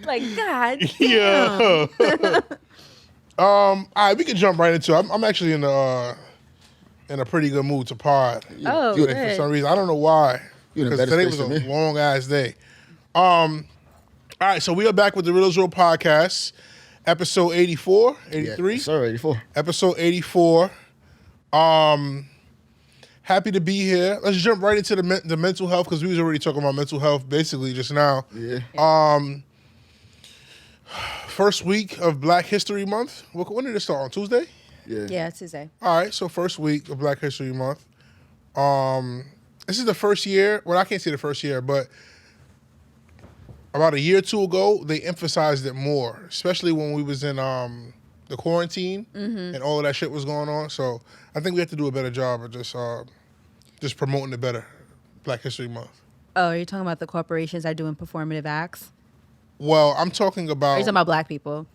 Like, God damn. Yeah. All right, we can jump right into it. I'm actually in a pretty good mood to pod. Oh, Today, good. for some reason. I don't know why. You in a Because better today space was a than me. long ass day. All right, so we are back with the Real is Real podcast, episode 84, 83. Yeah, sir, 84. Episode 84. Happy to be here. Let's jump right into the mental health, because we was already talking about mental health basically just now. Yeah. First week of Black History Month. When did it start? On Tuesday? Yeah, Tuesday. All right, so first week of Black History Month. This is the first year. Well, I can't say the first year, but about a year or two ago, they emphasized it more, especially when we was in the quarantine and all of that shit was going on. So I think we have to do a better job of just promoting the better Black History Month. Oh, are you talking about the corporations that are doing performative acts? Well, I'm talking about... Are you talking about black people?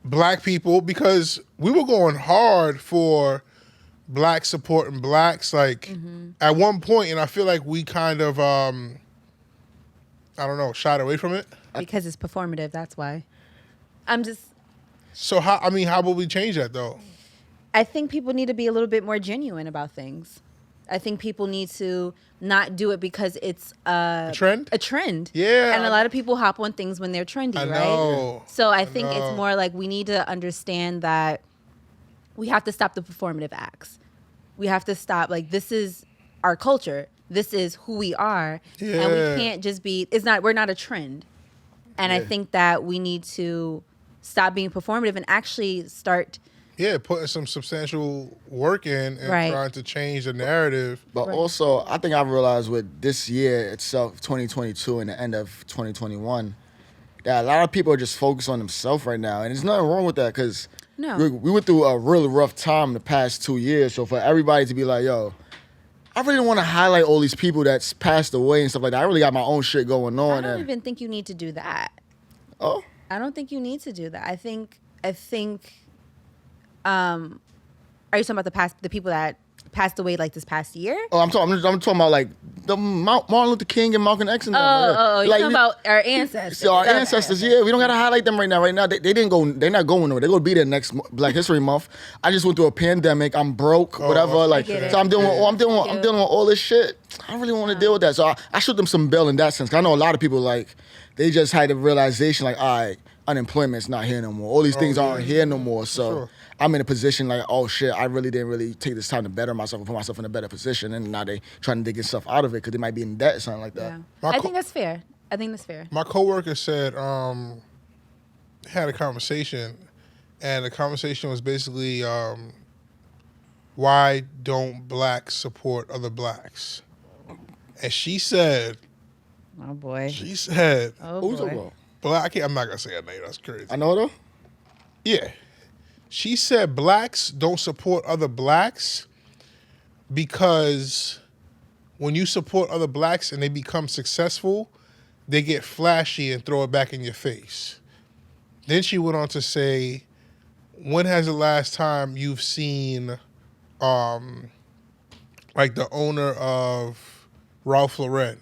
Black people, because we were going hard for black supporting blacks, like at one point, and I feel like we kind of, I don't know, shied away from it. Because it's performative, that's why. I'm just... So how will we change that though? I think people need to be a little bit more genuine about things. I think people need to not do it because it's A trend? A trend. Yeah. And a lot of people hop on things when they're trendy, I right? know. So I think it's more like we need to understand that we have to stop the performative acts. We have to stop, like, this is our culture. This is who we are. Yeah. And we can't just be, we're not a trend. And I think that we need to stop being performative and actually start... Yeah, putting some substantial work in and Right. trying to change the narrative. But also, I think I realized with this year itself, 2022 and the end of 2021, that a lot of people are just focused on themselves right now. And there's nothing wrong with that, because No. we went through a really rough time the past 2 years. So for everybody to be like, yo, I really don't want to highlight all these people that's passed away and stuff like that. I really got my own shit going on. I don't even think you need to do that. Oh? I don't think you need to do that. I think are you talking about the people that passed away like this past year? Oh, I'm talking about like the Martin Luther King and Malcolm X and them. You're Like, talking about our ancestors. So our Okay, ancestors, okay. yeah, we don't gotta highlight them right now. Right now, they're not going nowhere. They're gonna be there next Black History Month. I just went through a pandemic. I'm broke, whatever. Like, get it. so I'm dealing with all this shit. I don't really want to deal with that. So I shoot them some bail in that sense. 'Cause I know a lot of people, like, they just had the realization, like, all right, unemployment's not here no more. All these things aren't here no more. So Sure. I'm in a position like, oh shit, I really didn't take this time to better myself and put myself in a better position. And now they trying to dig themselves out of it because they might be in debt or something like that. Yeah. My I think that's fair. My coworker said had a conversation, and the conversation was basically why don't blacks support other blacks? And she said, Oh boy. Oh Who's boy. about? black. I'm not gonna say her name. That's crazy. I know though. Yeah, she said blacks don't support other blacks because when you support other blacks and they become successful, they get flashy and throw it back in your face. Then she went on to say, when has the last time you've seen like the owner of Ralph Lauren,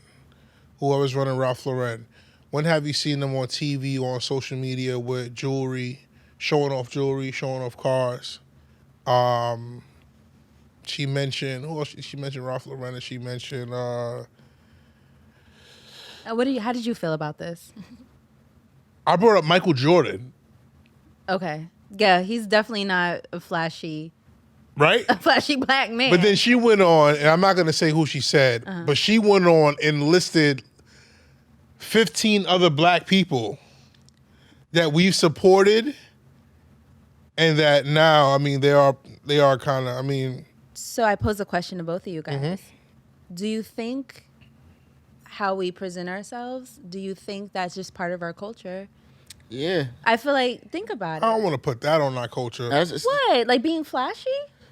whoever's running Ralph Lauren, when have you seen them on TV or on social media with jewelry, showing off cars? She mentioned, who else? She mentioned Ralph Lauren, and she mentioned... How did you feel about this? I brought up Michael Jordan, Okay. Yeah, he's definitely not a flashy right? black man. But then she went on, and I'm not going to say who she said, but she went on and listed 15 other black people that we've supported, and that now, I mean, they are kind of, I mean... So I pose a question to both of you guys. Mm-hmm. Do you think how we present ourselves, do you think that's just part of our culture? Yeah. I feel like, think about I it. don't want to put that on our culture. What? Like being flashy?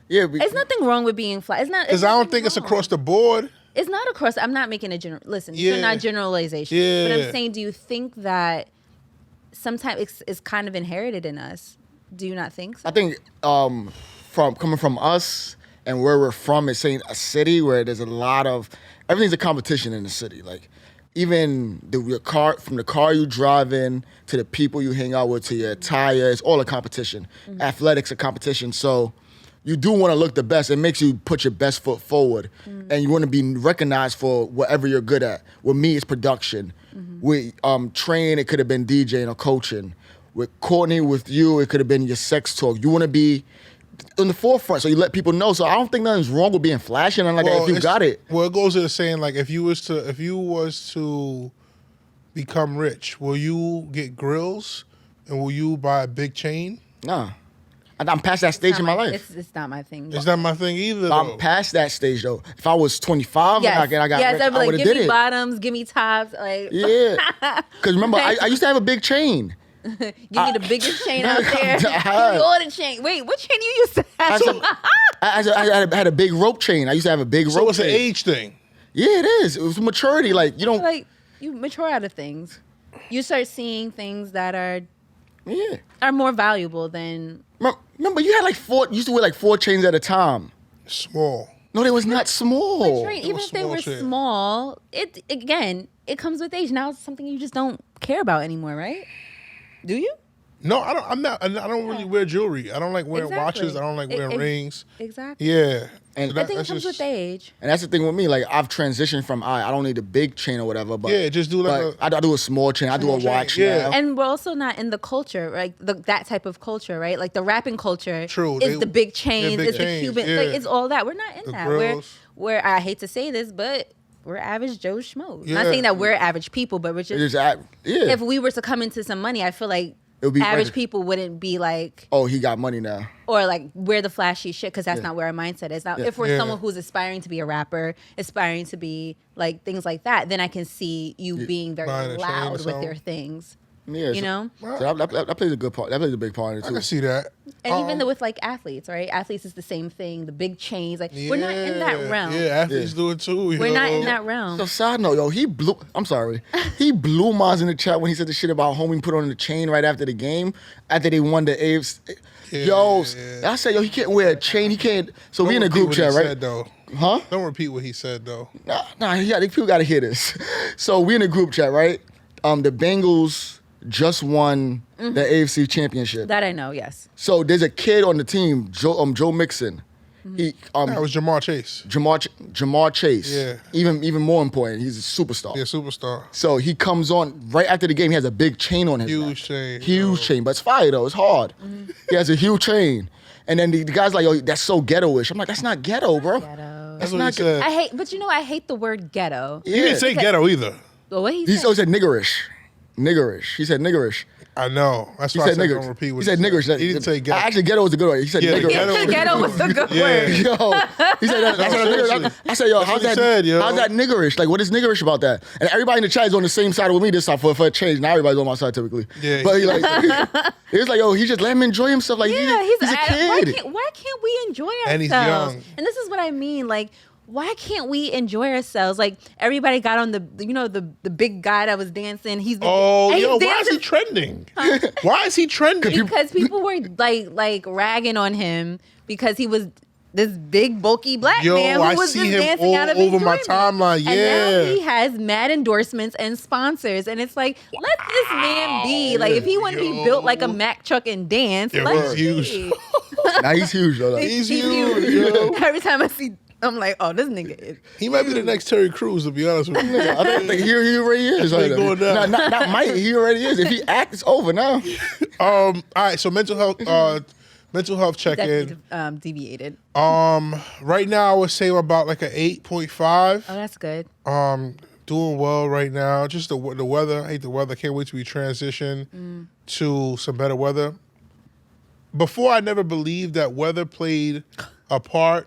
Yeah. There's nothing wrong with being flashy. It's not. Because I don't think it's across the board. It's not across. I'm not making a general. Listen, Yeah. these are not generalizations. Yeah. But I'm saying, do you think that sometimes it's kind of inherited in us? Do you not think so? I think from coming from us and where we're from, it's saying a city where there's a lot of everything's a competition in the city. Like even your car, from the car you drive in to the people you hang out with to your attire, it's all a competition. Athletics a competition, so you do want to look the best. It makes you put your best foot forward, and you want to be recognized for whatever you're good at. With me, it's production. With Train, it could have been DJing or coaching. With Courtney, with you, it could have been your sex talk. You want to be in the forefront, so you let people know. So I don't think nothing's wrong with being flashy and like that if you got it. Well, it goes to the saying, like, if you was to become rich, will you get grills and will you buy a big chain? Nah. I'm past that stage in my life. It's not my thing. It's not my thing either. I'm past that stage though. If I was 25 and I got rich, I'd be I like, would have give did me it. bottoms, give me tops, like Yeah. Because remember, I used to have a big chain. give me the biggest chain out there. I Give me had- all the chain. Wait, what chain you used to have? I had a big rope chain. I used to have a big So rope it's chain. an age thing. Yeah, it is. It was maturity. Like, you don't. Like you mature out of things. You start seeing things that Yeah. are more valuable than Remember, you had like you used to wear like 4 chains at a time. Small. No, they was not small. Right, even was if they small were shit. small, it comes with age. Now it's something you just don't care about anymore, right? Do you? No, I don't. I don't really wear jewelry. I don't like wearing Exactly. watches. I don't like wearing rings. Exactly. Yeah. And So I think it that's comes just- with age. And that's the thing with me. Like, I've transitioned from I don't need a big chain or whatever. But Yeah, just do like but I do a small chain. I do a small chain, watch yeah. now. And we're also not in the culture, right? That type of culture, right? Like the rapping culture True, is they- the big they're chains, big it's chains, the Cuban, yeah. like it's all that. We're not in The that. grills. Where I hate to say this, but we're average Joe schmoes. Yeah. Not saying that we're average people, but we're It just is yeah. if we were to come into some money, I feel like It would be average like- people wouldn't be like, Oh, he got money now. or like wear the flashy shit because that's Yeah. not where our mindset is. Now, Yeah. if we're Yeah. someone who's aspiring to be a rapper, aspiring to be like things like that, then I can see you being very Buying a chain or loud with something. your things. Yeah, You know? So that plays a good part. That plays a big part in it I too. can see that. And even with like athletes, right? Athletes is the same thing. The big chains, like we're not in that realm. Yeah, athletes do it too. We're not in that realm. So side note, yo, I'm sorry. He blew Maz in the chat when he said the shit about homie put on the chain right after the game, after they won the Aves. Yo, Yeah. I said, yo, he can't wear a chain. He can't. So we in a group chat, right? Said, though. Huh? Don't repeat what he said though. Nah, people gotta hear this. So we in a group chat, right? The Bengals just won the AFC championship. That I know, yes. So there's a kid on the team, Joe Mixon. He That was Jamar Chase. Jamar Chase. Yeah. Even more important, he's a superstar. Yeah, superstar. So he comes on right after the game. He has a big chain on his neck. Huge chain. Huge chain, but it's fire though. It's hard. He has a huge chain, and then the guy's like, "Yo, that's so ghetto-ish." I'm like, "That's not ghetto, bro." Ghetto. That's what not he said. I hate, but you know, I hate the word ghetto. He didn't say ghetto either. The way he He said, said niggerish. Niggerish. He said niggerish. I know. That's He why I said said niggerish. don't repeat what He said niggerish. He didn't say ghetto. Actually, ghetto was a good word. He said Yeah, niggerish. ghetto- ghetto was a good Yeah. word. Yo, he said that's a seriously. niggerish. I said, yo, That's how's what he that? said, yo. How's that niggerish? Like, what is niggerish about that? And everybody in the chat is on the same side with me this time for a change. Now everybody's on my side typically. Yeah. But he like, it's like, yo, he just let him enjoy himself. Like, Yeah, he's a why kid. can't we enjoy ourselves? And he's young. And this is what I mean. Like, why can't we enjoy ourselves? Like, everybody got on the big guy that was dancing. He's Oh, and he's yo, why is dancing he trending? Why is he trending? because people were like ragging on him because he was this big bulky black Yo, man who I was see just him dancing all out of over my enjoyment. timeline, And yeah. now he has mad endorsements and sponsors, and it's like, let this man be. Like, if he want to be built like a Mack truck and dance, Yeah, let he's him huge. be. Now he's huge though. Like, He's huge, yo. Every time I see, I'm like, oh, this nigga is. He might be the next Terry Crews, to be honest with you. I think he already is. That's what he going down. Not might. He already is. If he acts, it's over now. All right, so mental health check-in. Definitely deviated. Right now, I would say about like an 8.5. Oh, that's good. Doing well right now. Just the weather. I hate the weather. Can't wait till we transition to some better weather. Before, I never believed that weather played a part.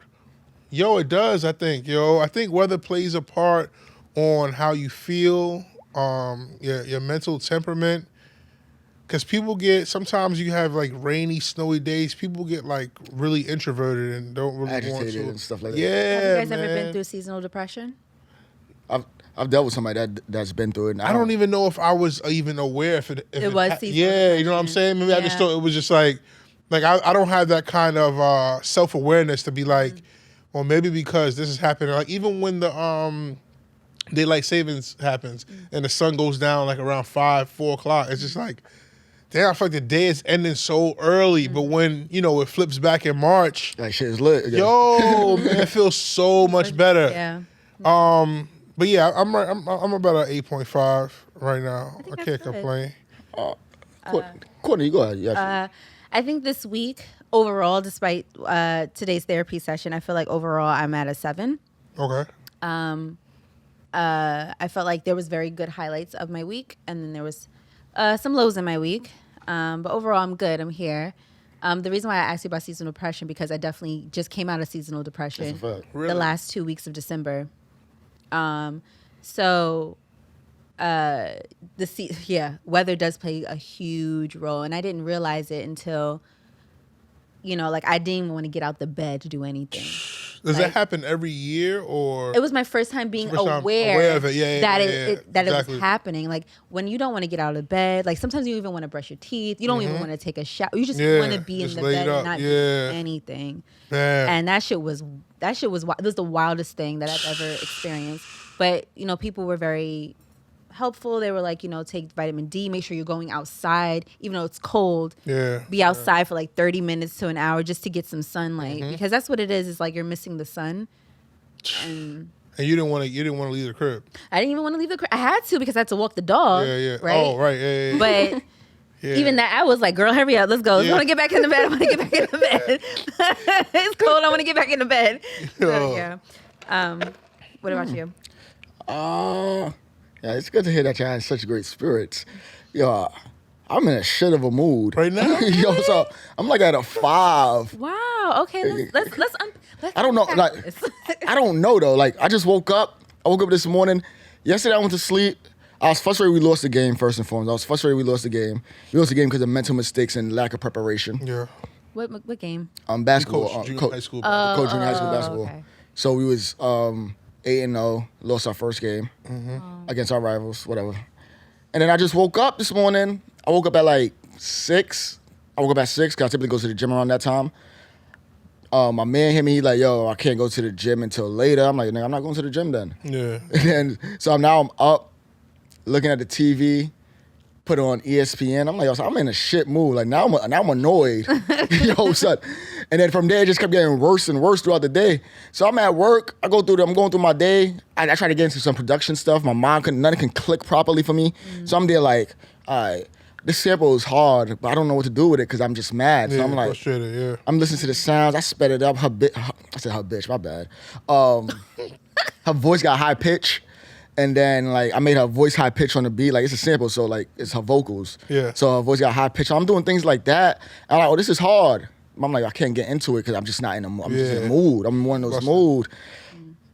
Yo, it does, I think. I think weather plays a part on how you feel, your mental temperament. Because sometimes you have like rainy, snowy days. People get like really introverted and don't really want Agitated to. and stuff like that. Yeah, Have you guys ever man. been through seasonal depression? I've dealt with somebody that's been through it. And I don't even know if I was even aware if it was seasonal yeah, you know what I'm depression. saying? Maybe I just thought it was just like I don't have that kind of self-awareness to be like, well, maybe because this is happening. Like even when the daylight savings happens and the sun goes down like around 4 o'clock. It's just like, damn, I feel like the day is ending so early. But when, it flips back in March, Like shit is lit. Again. yo, man, it feels so much better. Yeah. But yeah, I'm about an 8.5 right now. I that's can't good. complain. Courtney, you go ahead. Yeah. I think this week, overall, despite today's therapy session, I feel like overall I'm at a 7. Okay. I felt like there was very good highlights of my week, and then there was some lows in my week. But overall, I'm good. I'm here. The reason why I asked you about seasonal depression, because I definitely just came out of seasonal depression That's a fact. Really? the last 2 weeks of December. Weather does play a huge role, and I didn't realize it until, I didn't even want to get out the bed to do anything. Does Like- that happen every year or? It was my first time being First time aware of it. Yeah, that yeah, it exactly. was happening. Like when you don't want to get out of bed, like sometimes you even want to brush your teeth. You don't even want to take a shower. You just Yeah, want to be in just the laid bed up. and not do Yeah. anything. Man. And that shit was it was the wildest thing that I've ever experienced. But people were very helpful. They were like, take vitamin D, make sure you're going outside, even though it's cold. Yeah. Be outside for like 30 minutes to an hour just to get some sunlight. Mm-hmm. Because that's what it is. It's like you're missing the sun. And And you didn't want to leave the crib. I didn't even want to leave the crib. I had to because I had to walk the dog. Yeah. Right? Oh, right. Yeah. But yeah. even that, I was like, girl, hurry up. Let's go. I Yeah. want to get back in the bed. I want to get back in the bed. It's cold. I want to get back in the bed. So, Yo. yeah. What about you? Yeah, it's good to hear that you had such great spirits. Yo, I'm in a shit of a mood. Right now? Yo, so I'm like at a 5. Wow. Okay. Let's I don't know, unpack like, this. I don't know though. Like, I just woke up. I woke up this morning. Yesterday I went to sleep. I was frustrated we lost the game, first and foremost. I was frustrated we lost the game. We lost the game because of mental mistakes and lack of preparation. Yeah. What game? Basketball. Coach junior high school. Coach junior high school basketball. Okay. So we was 8-0, lost our first game against our rivals, whatever. And then I just woke up this morning. I woke up at like 6. I woke up at 6 because I typically go to the gym around that time. My man hit me, he like, yo, I can't go to the gym until later. I'm like, nigga, I'm not going to the gym then. Yeah. And then, so now I'm up, looking at the TV, put on ESPN. I'm like, yo, so I'm in a shit mood. Like now I'm annoyed. Yo, son. And then from there, it just kept getting worse and worse throughout the day. So I'm at work. I'm going through my day. I try to get into some production stuff. My mind nothing can click properly for me. So I'm there like, all right, this sample is hard, but I don't know what to do with it because I'm just mad. So Yeah, I'm like, frustrated, yeah. I'm listening to the sounds. I sped it up. I said her bitch, my bad. Her voice got high pitch. And then like I made her voice high pitch on the beat. Like it's a sample, so like it's her vocals. Yeah. So her voice got high pitch. I'm doing things like that. And I'm like, oh, this is hard. I'm like, I can't get into it because I'm just not in the mood. I'm just in Yeah. the mood. I'm in one of those Frustrated. moods.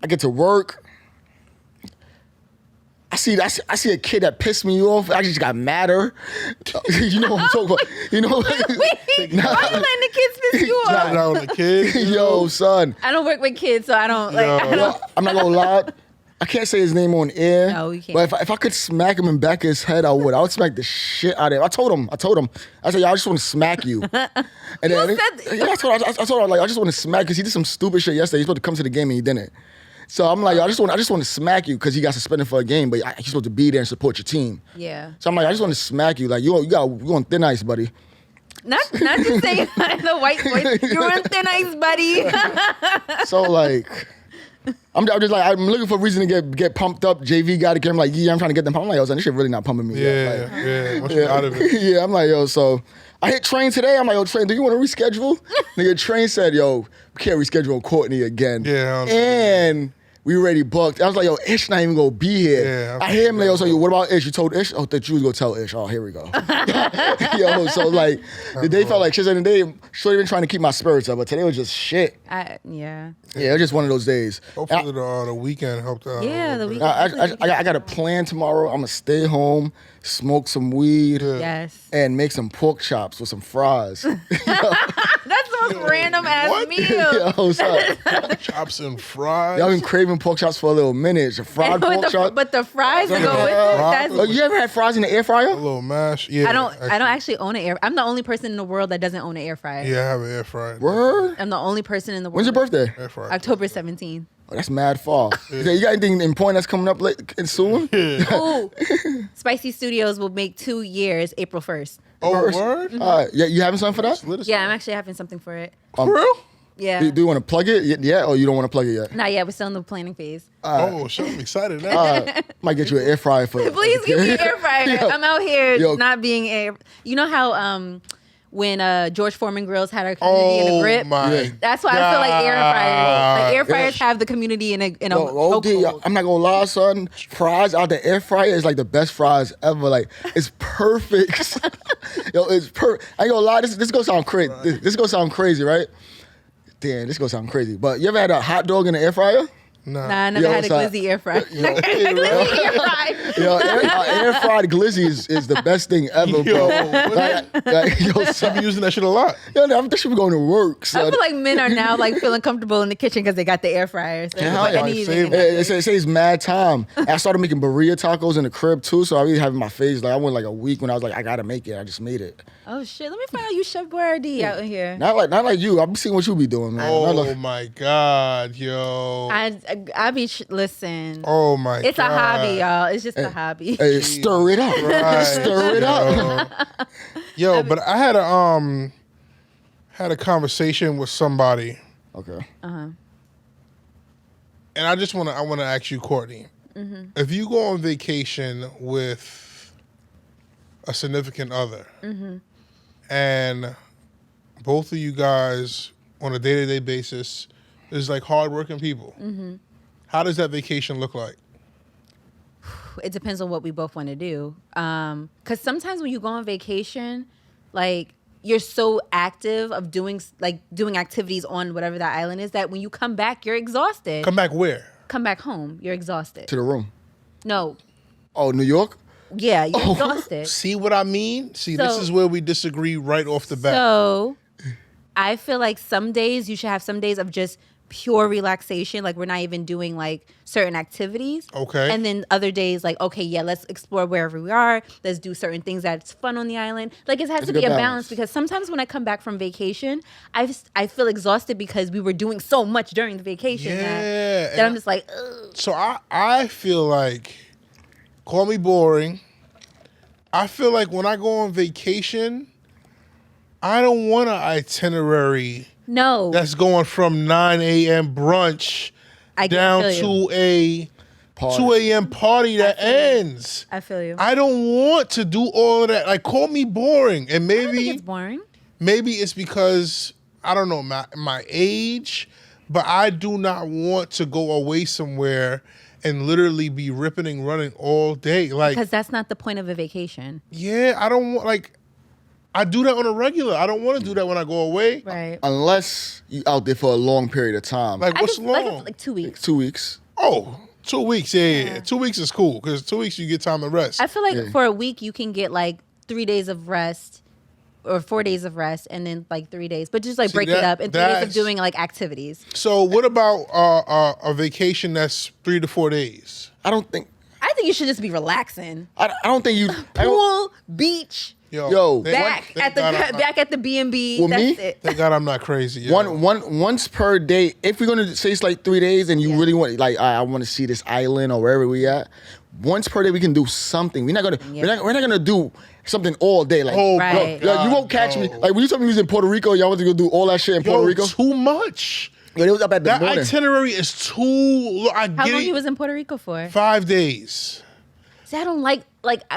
I get to work. I see a kid that pissed me off. I just got madder. You know what I'm talking about? You know. Why you letting the kids piss you Shout off? out the kid. Yo, son. I don't work with kids, so I don't like. Yo. I don't, I'm not gonna lie. I can't say his name on air. No, you can't. But if I could smack him in the back of his head, I would. I would smack the shit out of him. I told him. I said, yo, I just want to smack you. And then, said- yeah, I told her, like, I just want to smack because he did some stupid shit yesterday. He's supposed to come to the game and he didn't. So I'm like, yo, I just want to smack you because he got suspended for a game, but he's supposed to be there and support your team. yeah. So I'm like, I just want to smack you. Like, you on thin ice, buddy. Not just saying the white voice. You're on thin ice, buddy. So like, I'm just like, I'm looking for a reason to get pumped up. JV got to get him like, yeah, I'm trying to get them pumped. I'm like, yo, son, this shit really not pumping me. Yeah, Like, yeah. Once you're out of it. yeah, I'm like, yo, so I hit Train today. I'm like, yo, Train, do you want to reschedule? Nigga, Train said, yo, we can't reschedule Courtney again. Yeah, And we already booked. I was like, yo, Ish not even gonna be here. Yeah, I hear him like, yo, so yo, what about Ish? You told Ish? Oh, that you was gonna tell Ish. Oh, here we go. Yo, so like, the day felt like shit. And the day, should've been trying to keep my spirits up, but today was just shit. Yeah. Yeah, it was just one of those days. Hopefully the weekend helped out. Yeah, a the little weekend. bit. I got a plan tomorrow. I'm gonna stay home, smoke some weed, Yes. and make some pork chops with some fries. That's the most random ass What? meal. Yo, son, Chops and fries. y'all been craving pork chops for a little minute. Fried With pork the- chop. but the fries that go with it. Fries. Oh, That's, you ever had fries in the air fryer? A little mash. Yeah. I don't actually own an air. I'm the only person in the world that doesn't own an air fryer. Yeah, I have an air fryer. Word? I'm the only person in the world. When's your birthday? Air fryer. October 17th. Oh, that's mad far. You got anything important that's coming up soon? Ooh, Spicy Studios will make 2 years April 1st. Oh, word? Yeah, you having something for that? Yeah, I'm actually having something for it. For real? Yeah. Do you want to plug it yet, or you don't want to plug it yet? Not yet. We're still in the planning phase. Oh, shit, I'm excited now. Might get you an air fryer for it. Please give me an air fryer. Yo. I'm out here Yo. not being air. You know how when George Foreman Grills had our community in a grip? My That's why I feel like air fryers. Like air fryers have the community in a chokehold. I'm not gonna lie, son. Fries out the air fryer is like the best fries ever. Like it's perfect. Yo, it's perfect. I ain't gonna lie. This gonna sound crazy. This gonna sound crazy, right? Damn, this gonna sound crazy. But you ever had a hot dog in the air fryer? Nah, I never had a glizzy air fryer. Glizzy air fryer. Yo, air fried glizzy is the best thing ever, bro. I've been using that shit a lot. Yo, I think should be going to work. I Son. feel like men are now like feeling comfortable in the kitchen because they got the air fryer. So Yeah, like yeah. anything. It says mad time. I started making burrito tacos in the crib too, so I was having my face. Like I went like a week when I was like, I gotta make it. I just made it. Oh shit! Let me find out you Chef Boyardee out here. Not like you. I'm seeing what you be doing, man. Oh my God, yo. I be listen. Oh my God. It's a hobby, y'all. It's just a hobby. Hey, stir it up. Right. Stir it up. Yo, but I had a conversation with somebody, Okay. and I want to ask you, Courtney, if you go on vacation with a significant other, and both of you guys on a day-to-day basis is like hardworking people, how does that vacation look like? It depends on what we both want to do. Because sometimes when you go on vacation, like you're so active of doing activities on whatever that island is that when you come back, you're exhausted. Come back where? Come back home, you're exhausted. To the room. No. Oh, New York? Yeah, you're exhausted. See what I mean? See, this So- is where we disagree right off the bat. So I feel like some days you should have some days of just pure relaxation. Like we're not even doing like certain activities. Okay. And then other days like, okay, yeah, let's explore wherever we are. Let's do certain things that's fun on the island. Like it has to be a balance because sometimes when I come back from vacation, I feel exhausted because we were doing so much during the vacation that I'm just like, ugh. So I feel like, call me boring, I feel like when I go on vacation, I don't want an itinerary No. that's going from 9 a.m. brunch down to a Party. 2 a.m. party that ends. I feel you. I don't want to do all of that. Like, call me boring. And I don't think maybe it's boring. it's because, I don't know, my age, but I do not want to go away somewhere and literally be ripping and running all day. Like, Because that's not the point of a vacation. yeah, I don't want, like, I do that on a regular. I don't want to do that when I go away. Right. Unless you out there for a long period of time. Like, what's Like, long? like 2 weeks. 2 weeks. Oh, 2 weeks. Yeah. 2 weeks is cool because 2 weeks you get time to rest. I feel like for a week you can get like 3 days of rest or 4 days of rest and then like 3 days. But just like break it up and 3 days of doing like activities. So what about a vacation that's 3 to 4 days? I think you should just be relaxing. I don't think you Pool, beach, Yo, back at the B&B. With That's me? it. Thank God I'm not crazy. Yo. once per day. If we're gonna say it's like 3 days and you really want like I want to see this island or wherever we at, once per day we can do something. We're not gonna do something all day. Like Right. yo, you won't catch me. Like when you told me you was in Puerto Rico, y'all want to go do all that shit in Puerto Rico. Too much. Yo, it was up at the That morning. itinerary is too. I How get long it. you was in Puerto Rico for? 5 days. See, I don't like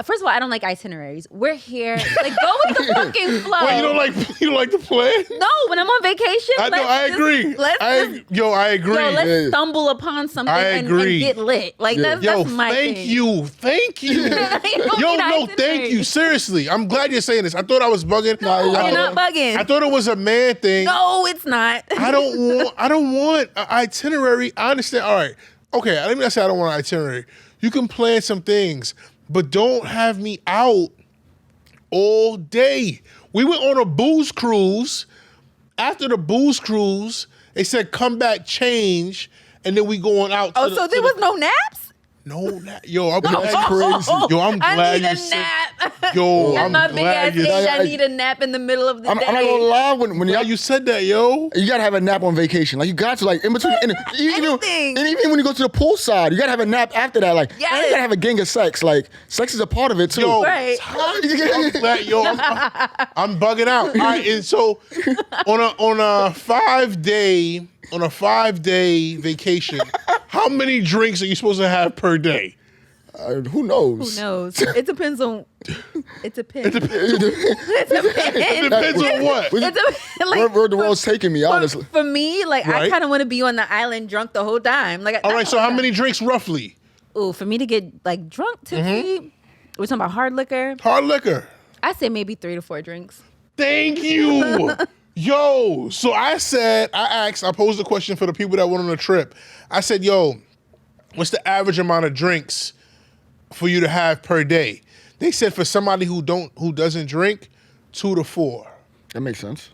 first of all, I don't like itineraries. We're here. Like go with the fucking flow. Wait, you don't like the plan? No, when I'm on vacation, I agree. I agree. let's stumble upon something and get lit. Like that's my thing. Thank you. Thank you. Seriously, I'm glad you're saying this. I thought I was bugging. No, you're not bugging. I thought it was a man thing. No, it's not. I don't want an itinerary. I understand. All right. Okay, let me not say I don't want an itinerary. You can plan some things, but don't have me out all day. We went on a booze cruise. After the booze cruise, they said come back, change, and then we going out. So there was no naps? No nap. Yo, I'm glad That's crazy. Yo, I'm glad I need you a said. nap. Yo, Got I'm my big ass glad you. age. I need a nap in the middle of the I'm day. not gonna lie. When Yeah, y'all, you said that, yo. you gotta have a nap on vacation. Like you got to like in between. Anything. And even when you go to the poolside, you gotta have a nap after that. Like Yes. and you gotta have a gang of sex. Like sex is a part of it too. Yo, Right. I'm glad, yo, I'm bugging out. All right, and so on a 5-day vacation, how many drinks are you supposed to have per day? Who knows? Who knows? It depends on. It depends. It depends on what. Where the world's taking me, honestly. For me, like I Right. kind of want to be on the island drunk the whole time. Like, All right, so how many drinks roughly? Ooh, for me to get like drunk, tipsy. We're talking about hard liquor. Hard liquor. I say maybe 3 to 4 drinks. Thank you. Yo, so I posed a question for the people that went on the trip. I said, yo, what's the average amount of drinks for you to have per day? They said for somebody who doesn't drink, 2 to 4. That makes sense.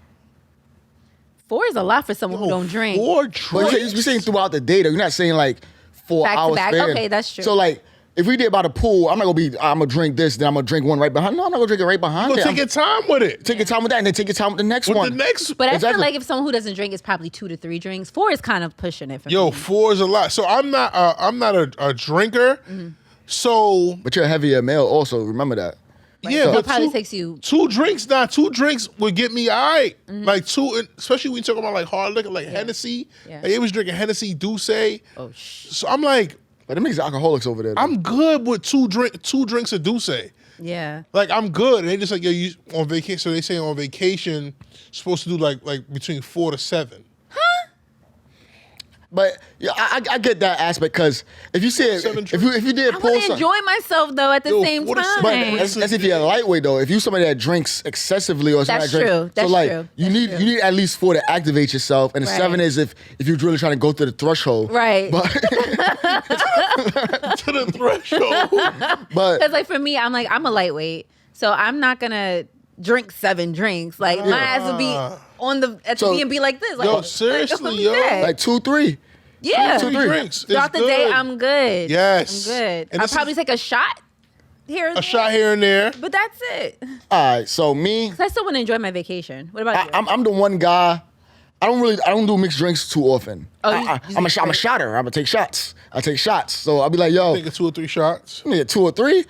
4 is a lot for someone who don't drink. 4 But drinks? you're saying throughout the day though. You're not saying like 4 Back to hours back. span. Okay, that's true. So like if we did by the pool, I'm gonna drink this, then I'm gonna drink one right behind. No, I'm not gonna drink it right behind. Go it. take your time with it. Take your time with that, and then take your time with the next With one. the next. But I Exactly. feel like if someone who doesn't drink is probably 2 to 3 drinks. 4 is kind of pushing it for Yo, me. 4 is a lot. So I'm not a drinker. So But you're a heavier male, also. Remember that. yeah, So but it probably takes you. 2 drinks. Two drinks would get me all right. Like 2, especially when you talk about like hard liquor, like Hennessy. Yeah. Like, they was drinking Hennessy, Douce. Oh So I'm like, But it makes alcoholics over there. Though. I'm good with 2 drinks of Douce. yeah. Like I'm good. And they just like, yo, you on vacation. So they say on vacation, supposed to do like between 4 to 7. But yeah, I get that aspect because if you said Seven if you did I pull want to some, enjoy myself though at the Yo, same what is- time. but that's if you're lightweight though. If you somebody that drinks excessively or somebody That's that drinks, true. That's so like true. you That's need true. you need at least 4 to activate yourself, and the Right. 7 is if you're really trying to go through the threshold. Right. But To the threshold. but Because like for me, I'm a lightweight, so I'm not gonna drink 7 drinks. Like my ass would be on the at So- the B&B like this. Like, Yo, seriously, like, yo. like 2, 3. yeah. 2, 3 drinks. Throughout It's the day, good. I'm good. Yes. I'm good. And I'll this probably is- take a shot here. A shot here and there. But that's it. All right, so me, 'Cause I still want to enjoy my vacation. What about you? I'm the one guy. I don't do mixed drinks too often. Oh, I'm a shotter. I'm gonna take shots. I take shots. So I'll be like, yo, Taking 2 or 3 shots. yeah, 2 or 3.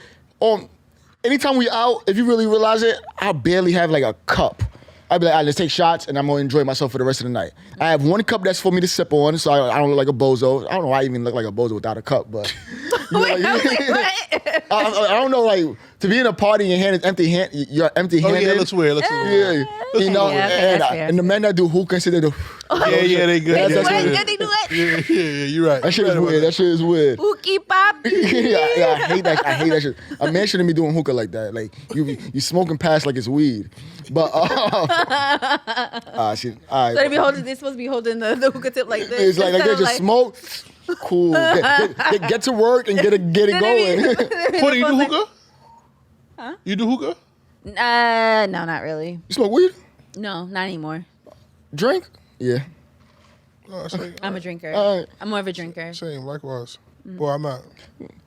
Anytime we out, if you really realize it, I barely have like a cup. I'd be like, all right, let's take shots, and I'm gonna enjoy myself for the rest of the night. I have 1 cup that's for me to sip on, so I don't look like a bozo. I don't know why I even look like a bozo without a cup, but you know, Wait, I was like, what? I don't know, like to be in a party and your hand is empty hand, you're empty Oh handed. yeah, it looks weird. Yeah, you know, Yeah, okay, and, that's fair. and the men that do hookah say they do. Yeah, they good. They do That's it. what it Yeah, is. they do it. Yeah, you're right. That shit You're is right weird. about That shit is weird. Hookie pop. Yeah, I hate that. I hate that shit. A man shouldn't be doing hookah like that. Like you smoking past like it's weed. But shit. All So they right. be holding. They're supposed to be holding the hookah tip like this. It's like instead they of, just smoke. Cool. Get to work and get it going. Courtney, you do hookah? Huh? You do hookah? No, not really. You smoke weed? No, not anymore. Drink? Yeah. No, same. I'm a drinker. Alright. I'm more of a drinker. Same, likewise. Well, I'm not.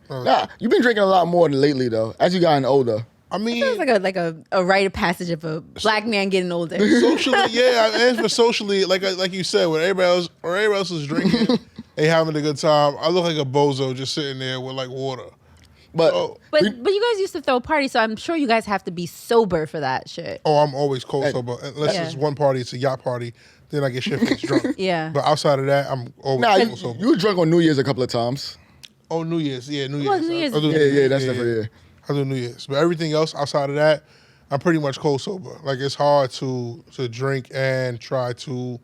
Nah, you've been drinking a lot more than lately though. As you gotten older. I mean, It's like a rite of passage of a black man getting older. socially, yeah. And for socially, like you said, when everybody else is drinking, they having a good time. I look like a bozo just sitting there with like water. But But you guys used to throw parties, so I'm sure you guys have to be sober for that shit. Oh, I'm always cold sober. Unless Yeah. it's one party, it's a yacht party. Then I get shit-faced drunk. Yeah. But outside of that, I'm always nah, cold sober. you was drunk on New Year's a couple of times. Oh, New Year's. Yeah, New Year's. Well, New Year's- I do Yeah, that's different. Yeah. I do New Year's. But everything else outside of that, I'm pretty much cold sober. Like, it's hard to drink and try to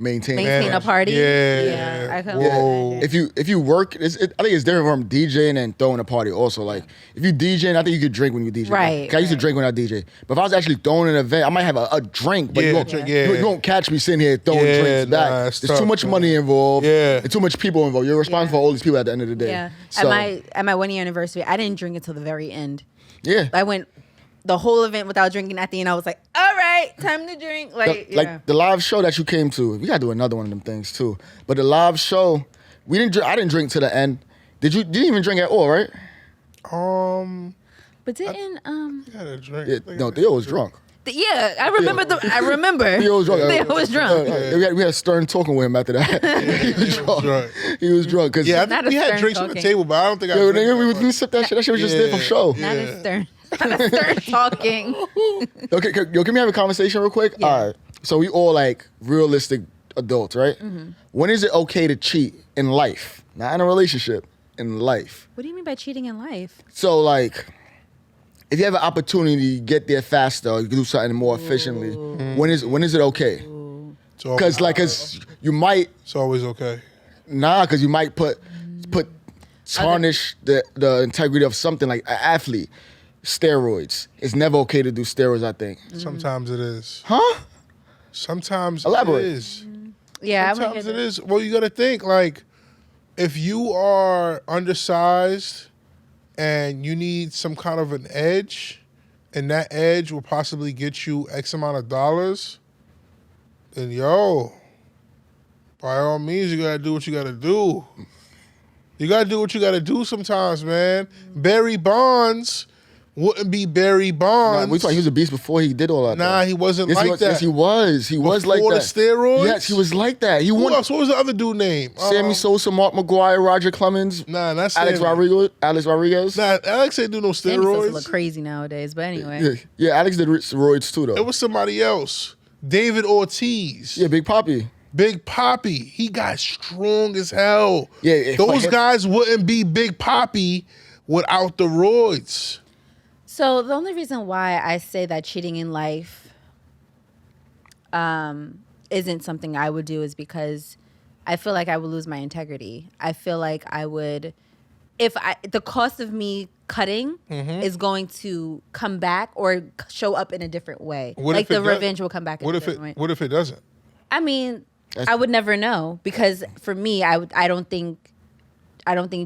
Maintain Maintain a party. Yeah. I can Whoa. imagine. If you work, I think it's different from DJing and throwing a party. Also, like if you DJing, I think you could drink when you DJ. Right, 'Cause I used to right. drink when I DJ. But if I was actually throwing an event, I might have a drink, but Yeah, you won't, drink, you, yeah. you won't catch me sitting here throwing Yeah, drinks back. nah, it's There's tough, too much man. money involved. Yeah. and too much people involved. You're responsible Yeah. for all these people at the end of the day. Yeah. So, At my 1 year anniversary, I didn't drink until the very end. yeah. I went the whole event without drinking. At the end, I was like, "All right, time to drink." Like, yeah. Like the live show that you came to, we gotta do another one of them things too. But the live show, I didn't drink to the end. Did you didn't even drink at all, right? But didn't He had a drink. Yeah, no, Theo was drunk. yeah, I remember I remember. Theo was drunk. Theo was drunk. We had a stern talking with him after that. He was drunk. He was drunk. Cause Yeah, I Not think we a had stern drinks on the talking. table, but I don't think I yo, drank nigga, that we sipped that shit. That shit was just there for show. Yeah. Not a stern. Not a stern talking. Okay, yo, can we have a conversation real quick? Yeah. All right. So we all like realistic adults, right? Mm-hmm. When is it okay to cheat in life? Not in a relationship, in life. What do you mean by cheating in life? So like, if you have an opportunity to get there faster, or you can do something more efficiently. When is it okay? So Cause you might it's always okay. cause you might put tarnish the integrity of something like an athlete. Steroids. It's never okay to do steroids, I think. Sometimes it is. Huh? Sometimes Elaborate. it is. Yeah, Sometimes it is. Well, you got to think like, if you are undersized and you need some kind of an edge, and that edge will possibly get you X amount of dollars, then by all means, you gotta do what you gotta do. You gotta do what you gotta do sometimes, man. Barry Bonds wouldn't be Barry Bonds. We thought he was a beast before he did all that. Nah, though. he wasn't Yes, like he was, that. Yes, he was. He was like Before that. the steroids? Yes, he was like that. He Who won. else? What was the other dude name? Sammy Sosa, Mark McGuire, Roger Clemens, Nah, that's Alex Rodriguez. Nah, Alex ain't do no Sammy Sosa steroids. look crazy nowadays, but anyway. Yeah, Alex did steroids too, though. It was somebody else. David Ortiz. Yeah, Big Papi. Big Papi. He got strong as hell. Yeah, Those guys wouldn't be Big Papi without the roids. So the only reason why I say that cheating in life isn't something I would do is because I feel like I would lose my integrity. I feel like I would, the cost of me cutting is going to come back or show up in a different way. What like if it the does- revenge will come back in What a if different way. What if it doesn't? I mean, I would never know because for me, I don't think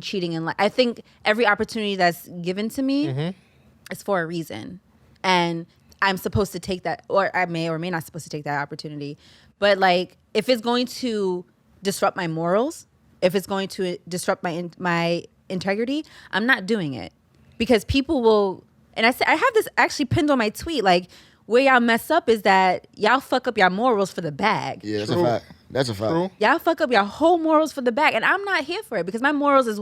cheating in life. I think every opportunity that's given to me is for a reason, and I'm supposed to take that, or I may or may not supposed to take that opportunity. But like, if it's going to disrupt my morals, if it's going to disrupt my integrity, I'm not doing it because people will. And I have this actually pinned on my tweet. Like, where y'all mess up is that y'all fuck up y'all morals for the bag. Yeah, that's True. a fact. That's a fact. True. Y'all fuck up your whole morals for the bag, and I'm not here for it because my morals is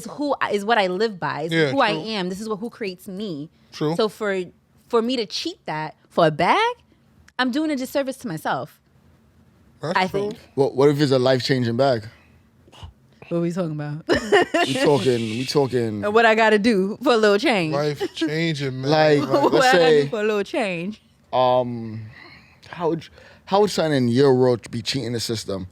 what I live by. It's Yeah, who I true. am. This is who creates me. True. So for me to cheat that for a bag, I'm doing a disservice to myself. That's I true. think. What if it's a life-changing bag? What are we talking about? We talking. What I got to do for a little change? Life changing, man. Like, What let's I got to say, do for a little change? how would someone in your world be cheating the system?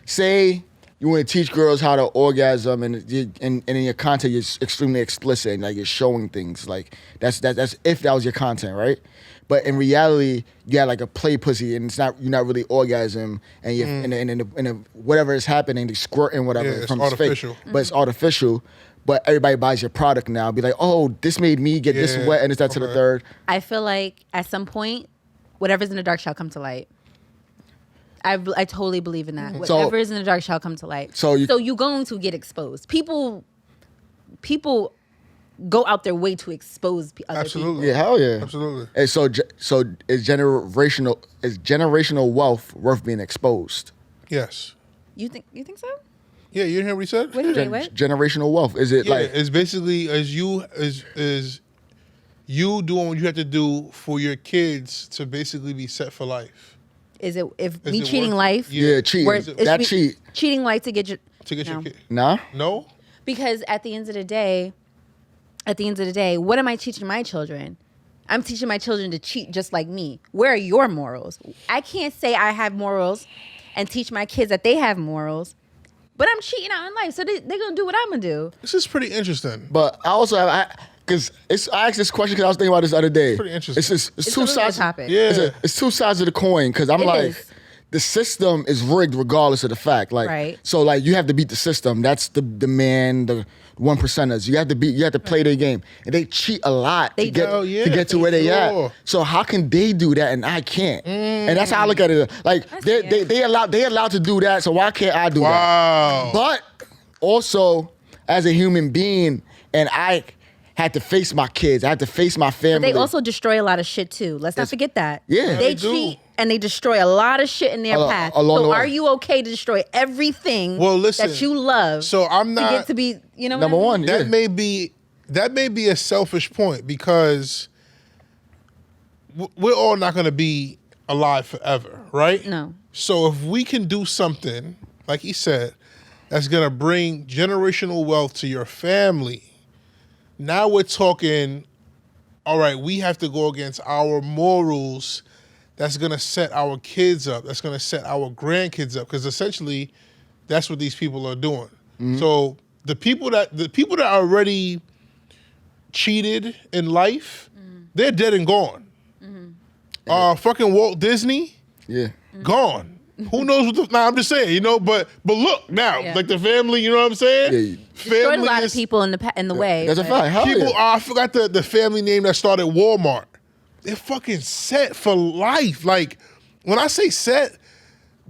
Say you want to teach girls how to orgasm, and in your content you're extremely explicit, and like you're showing things like that's if that was your content, right? But in reality, you got like a play pussy, and you're not really orgasm, and you're and whatever is happening, the squirting, whatever, Yeah, it's from artificial. fake, but it's artificial. But everybody buys your product now. Be like, oh, this made me get this Yeah, wet, and it's that to the okay. third. I feel like at some point, whatever's in the dark shall come to light. I totally believe in that. So- Whatever is in the dark shall come to light. So you're going to get exposed. People go out their way to expose other Absolutely. Yeah, hell yeah. Absolutely. And so is generational wealth worth being exposed? Yes. people. You think so? Yeah, you hear what he said? What do you mean? What? Generational wealth. Is it Yeah, like it's basically as you doing what you have to do for your kids to basically be set for life. Is it if Is me it cheating worth- life? yeah, cheating? Where- Is it's That me cheat. cheating life to get your To get No. your kid. Nah? No? because at the end of the day, what am I teaching my children? I'm teaching my children to cheat just like me. Where are your morals? I can't say I have morals and teach my kids that they have morals, but I'm cheating out in life, so they're gonna do what I'm gonna do. This is pretty interesting. But I also have because I asked this question because I was thinking about this the other day. Pretty interesting. It's It's two a really good sides. topic. Yeah. It's two sides of the coin because I'm It like. is. The system is rigged regardless of the fact. Like, Right. so like you have to beat the system. That's the man, the 1%ers. You have to play their game. And they cheat a lot They to do. Yeah, get to where they sure. at. So how can they do that and I can't? And that's how I look at it. Like they allowed to do that, so why can't I do that? Wow. But also, as a human being, and had to face my kids. I had to face my But family. they also destroy a lot of shit too. Let's not forget that. Yeah. They They do. cheat and they destroy a lot of shit in their path. along So the way. are you okay to destroy everything Well, listen, that you love? so I'm to not- get to be, you know, what Number I mean? one, That yeah. may be a selfish point because we're all not going to be alive forever, right? No. So if we can do something, like he said, that's going to bring generational wealth to your family, now we're talking, all right, we have to go against our morals that's going to set our kids up, that's going to set our grandkids up, because essentially that's what these people are doing. So the people that already cheated in life, they're dead and gone. Fucking Walt Disney, Yeah. gone. Who knows what the, nah, I'm just saying, you know, but look now, Yeah. like the family, you know what I'm saying? Yeah. Destroyed a lot of is- people in the way. That's a but- fact. Hell People, yeah. I forgot the family name that started Walmart. They're fucking set for life. Like, when I say set,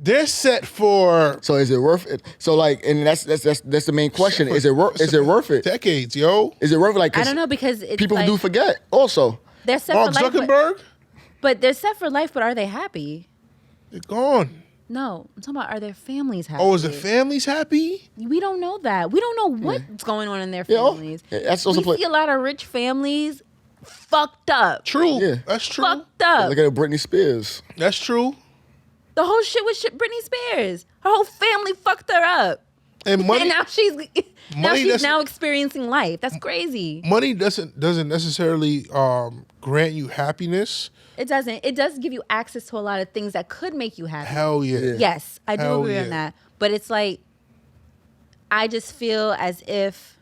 they're set for So is it worth it? So like, and that's the main question. Is it worth it? decades, yo. Is it worth it? Like, 'cause I don't know because it's people like, do forget also. they're set Mark for life, Zuckerberg, but they're set for life. But are they happy? they're gone. No, I'm talking about are their families happy? Oh, is the families happy? We don't know that. We don't know what's going on in their Yeah, oh, families. yeah, that's also we see a lot of rich families fucked up. True. Yeah. That's true. Fucked up. Look at Britney Spears. That's true. The whole shit with Britney Spears. Her whole family fucked her up. And money, And now she's doesn't- now experiencing life. That's crazy. money doesn't necessarily grant you happiness. It doesn't. It does give you access to a lot of things that could make you happy. Hell yeah. Yes, I do Hell agree yeah. on that. But it's like, I just feel as if,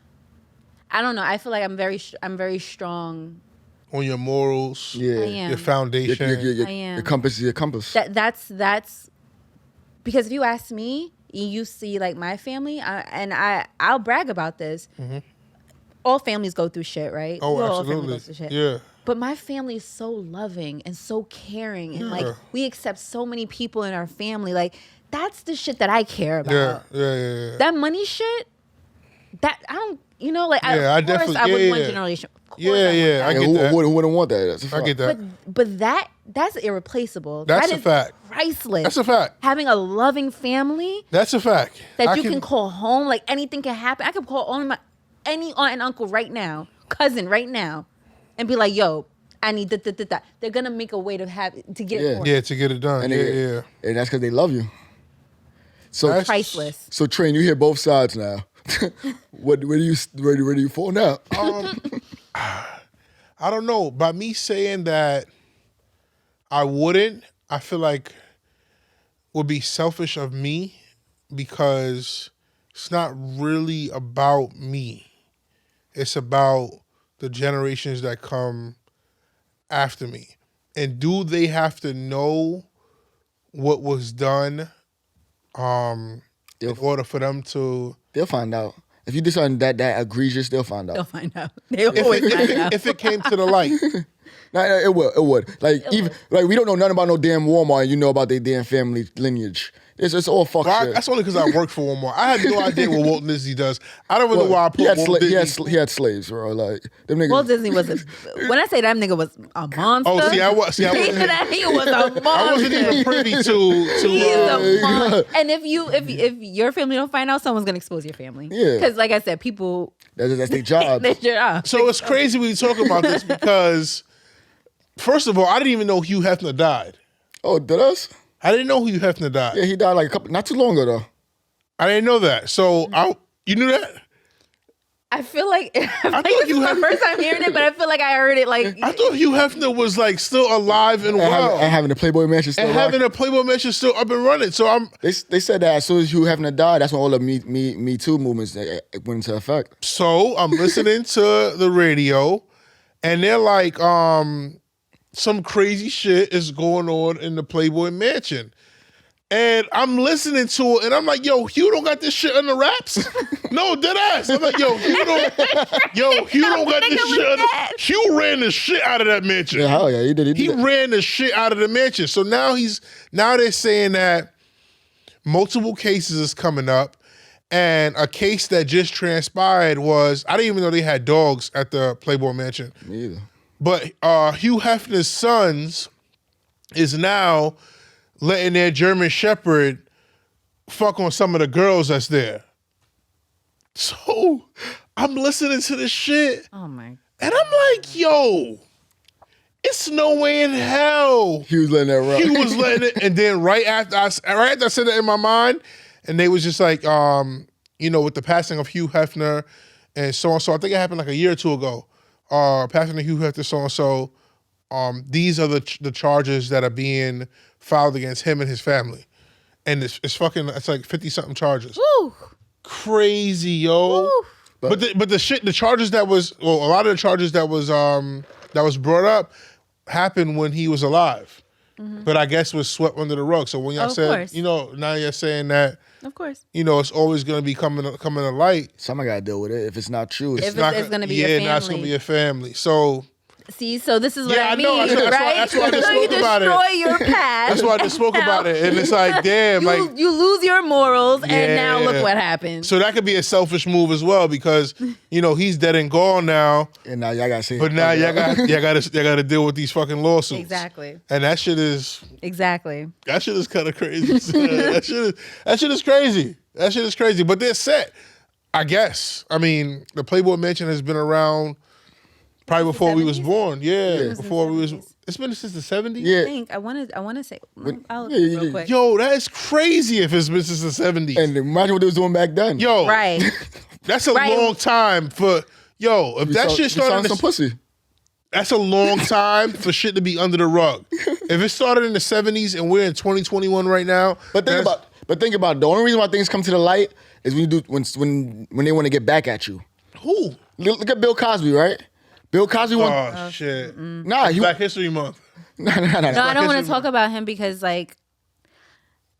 I don't know. I feel like I'm very strong. On your morals, Yeah. I am. your foundation. I am. Your compass is your compass. That's because if you ask me, you see like my family, I'll brag about this. All families go through shit, right? Oh, We all family absolutely. goes through shit. Yeah. But my family is so loving and so caring, and like Yeah. we accept so many people in our family. Like that's the shit that I care about. Yeah. That money shit, that I don't, you know, like Yeah, I of course definitely- I wouldn't yeah, want yeah. generation. Of course Yeah, I want yeah, that. I Yeah, get that. who wouldn't want that? That's a I fact. get that. But that's irreplaceable. That's That a is fact. Priceless. That's a fact. Having a loving family That's a fact. that I you can call home, like anything can happen. I could call any aunt and uncle right now, cousin right now, and be like, "Yo, I need that." They're gonna make a way to get Yeah. it for me. Yeah, to get it done. And Yeah. And that's because they love you. So That's- Priceless. So Train, you hear both sides now. where do you fall now? I don't know. By me saying that I wouldn't, I feel like would be selfish of me because it's not really about me. It's about the generations that come after me. And do they have to know what was done in order for them to... They'll find out. If you do something that egregious, they'll find They'll out. find out. They'll always find out. If it came to the light. Nah, it would. Like even like we don't know nothing about no damn Walmart, and you know about their damn family lineage. It's all fuck Well, shit. that's only because I work for Walmart. I had no idea what Walt Disney does. I don't even know why I put Walt Disney. he had slaves, bro. Like them niggas. Walt Disney was when I say that nigga was a monster. Oh, see, I wasn't. That he was a monster. I wasn't even privy to. He's a monster. And if your family don't find out, someone's gonna expose your family. Yeah. Because like I said, people That's their job. that's your job. So it's crazy when you talk about this because, first of all, I didn't even know Hugh Hefner died. Oh, did us? I didn't know Hugh Hefner died. Yeah, he died like not too long ago though. I didn't know that. So you knew that? I feel like thought this is you my had- first time hearing it, but I feel like I heard it like I thought Hugh Hefner was like still alive and well, And having the Playboy Mansion still and having a Playboy Mansion still up and running. So They said that as soon as Hugh Hefner died, that's when all the Me Too movements went into effect. So I'm listening to the radio, and they're like, some crazy shit is going on in the Playboy Mansion. And I'm listening to it, and I'm like, yo, Hugh don't got this shit under wraps? No, dead ass. I'm like, Hugh don't got this nigga shit was under... dead. Hugh ran the shit out of that mansion. Yeah, hell yeah, he did. He ran the shit out of the mansion. So now they're saying that multiple cases is coming up, And a case that just transpired was, I didn't even know they had dogs at the Playboy Mansion. Me either. But Hugh Hefner's sons is now letting their German Shepherd fuck on some of the girls that's there. So I'm listening to this shit. Oh my. And I'm like, yo, it's no way in hell. He was letting that run. He was letting it. And then right after I said that in my mind, and they was just like, with the passing of Hugh Hefner and so-and-so, I think it happened like a year or two ago, passing of Hugh Hefner, so-and-so, these are the charges that are being filed against him and his family. And it's like 50-something charges. Woo. Crazy, yo. Woo. But the charges that was, a lot of the charges that was brought up happened when he was alive. Mm-hmm. But I guess was swept under the rug. So when y'all said, now you're saying that, of course, it's always going to be coming to light. Somebody got to deal with it. If it's not true, it's going to be your family. Yeah, it's going to be a family. So. See, so this is what I mean, right? That's why I just spoke about it. You destroy your past. That's why I just spoke about it. And it's like, damn. You lose your morals, and now look what happened. So that could be a selfish move as well because, he's dead and gone now. And now y'all got to say But now y'all got to deal with these fucking lawsuits. Exactly. And that shit is... Exactly. That shit is kind of crazy. that shit is crazy. That shit is crazy. But they're set, I guess. I mean, the Playboy Mansion has been around... Probably before we was born, before we was. It's been since the 70s. Yeah, I think I want to say. I'll look real quick. Yo, that is crazy if it's been since the 70s. And imagine what they was doing back then. Yo, right. That's a long time for. Yo, if that shit started, some pussy. That's a long time for shit to be under the rug. If it started in the 70s and we're in 2021 right now, but think about it. The only reason why things come to the light is when they want to get back at you. Who? Look at Bill Cosby, right? Bill Cosby won. Oh shit! Nah, Black History Month. No, I don't want to talk about him because I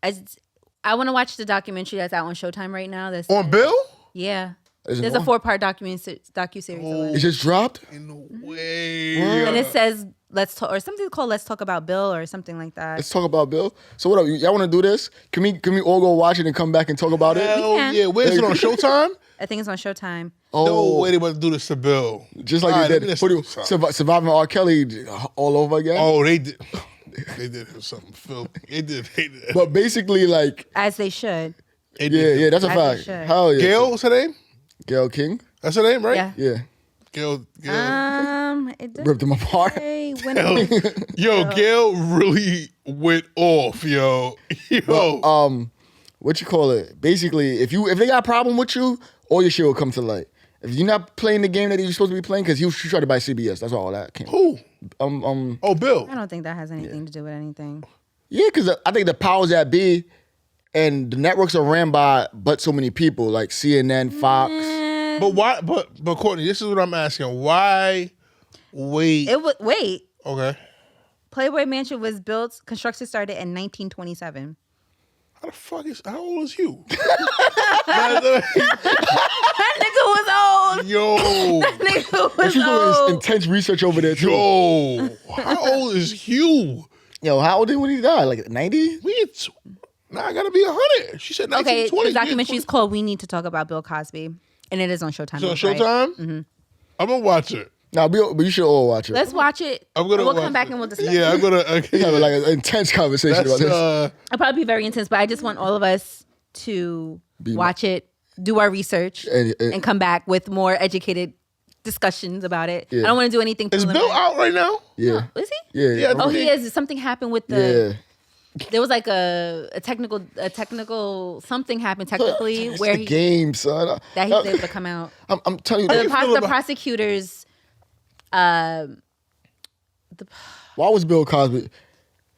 want to watch the documentary that's out on Showtime right now. That's on Bill. Yeah, there's a 4-part docuseries. It just dropped. In the way. And it says let's talk or something called Let's Talk About Bill or something like that. Let's talk about Bill. So what up? Y'all want to do this? Can we all go watch it and come back and talk about it? Hell yeah! Where's it on Showtime? I think it's on Showtime. Oh. No way they about to do this to Bill. Just like they did. Surviving R. Kelly all over again. Oh, they did. They did something filthy. They did. But basically, like as they should. Yeah, that's a fact. Hell yeah. Gail, what's her name? Gail King. That's her name, right? Yeah. Gail. It ripped them apart. Gail really went off, yo. Well, what you call it? Basically, if they got a problem with you, all your shit will come to light. If you're not playing the game that you're supposed to be playing, because he tried to buy CBS. That's all that came. Who? Bill. I don't think that has anything to do with anything. Yeah, because I think the powers that be and the networks are ran by but so many people, like CNN, Fox. But why? But Courtney, this is what I'm asking. Why wait? Wait. Okay. Playboy Mansion was built, construction started in 1927. How old is Hugh? That nigga was old. Yo. That nigga was She's old. doing intense research over there too. Yo. How old is Hugh? Yo, how old did when he died? Like 90? Nah, I gotta be 100. She said 1920. Okay, the documentary is called We Need to Talk About Bill Cosby. And it is on Showtime. It's on Showtime? Right? Mm-hmm. I'm gonna watch it. But you should all watch it. Let's watch it. We'll come back and we'll discuss. Yeah, I'm gonna have like an intense conversation about this. It'll probably be very intense, but I just want all of us to watch it, do our research, and come back with more educated discussions about it. Yeah. I don't want to do anything. Is Bill out right now? Yeah. No. Is he? Yeah. Oh, he is. Something happened with the. Yeah. There was like a technical something happened technically where the game, son. That he was able to come out. I'm telling you, the prosecutors. Why was Bill Cosby?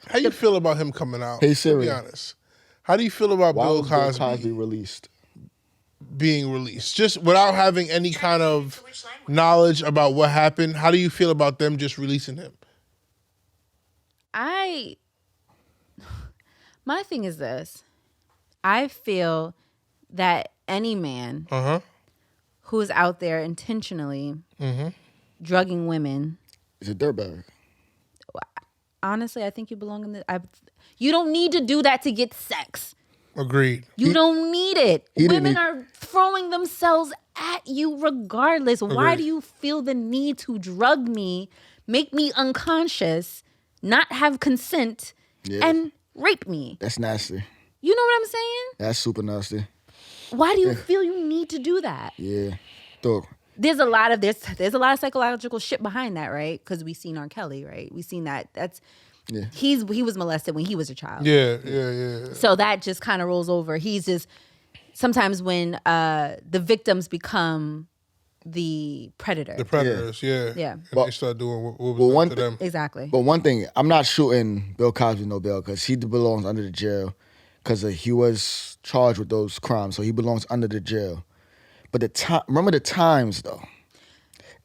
How you feel about him coming out? Hey Siri. To be honest, how do you feel about Bill Cosby released? Being released, just without having any kind of knowledge about what happened? How do you feel about them just releasing him? My thing is this. I feel that any man who is out there intentionally drugging women is a dirtbag. Honestly, I think you belong in the... You don't need to do that to get sex. Agreed. You don't need it. He didn't Women need- are throwing themselves at you regardless. Why Agreed. do you feel the need to drug me, make me unconscious, not have consent, and rape me? That's nasty. You know what I'm saying? That's super nasty. Why do you feel you need to do that? Yeah. Dog. There's a lot of psychological shit behind that, right? Because we seen R. Kelly, right? We seen that. He was molested when he was a child. Yeah. So that just kind of rolls over. He's just sometimes when the victims become the predator. The predators, yeah. Yeah. And But- they start doing what was but done one to thi- them. Exactly. But one thing, I'm not shooting Bill Cosby no bail because he belongs under the jail because he was charged with those crimes, so he belongs under the jail. But remember the times though,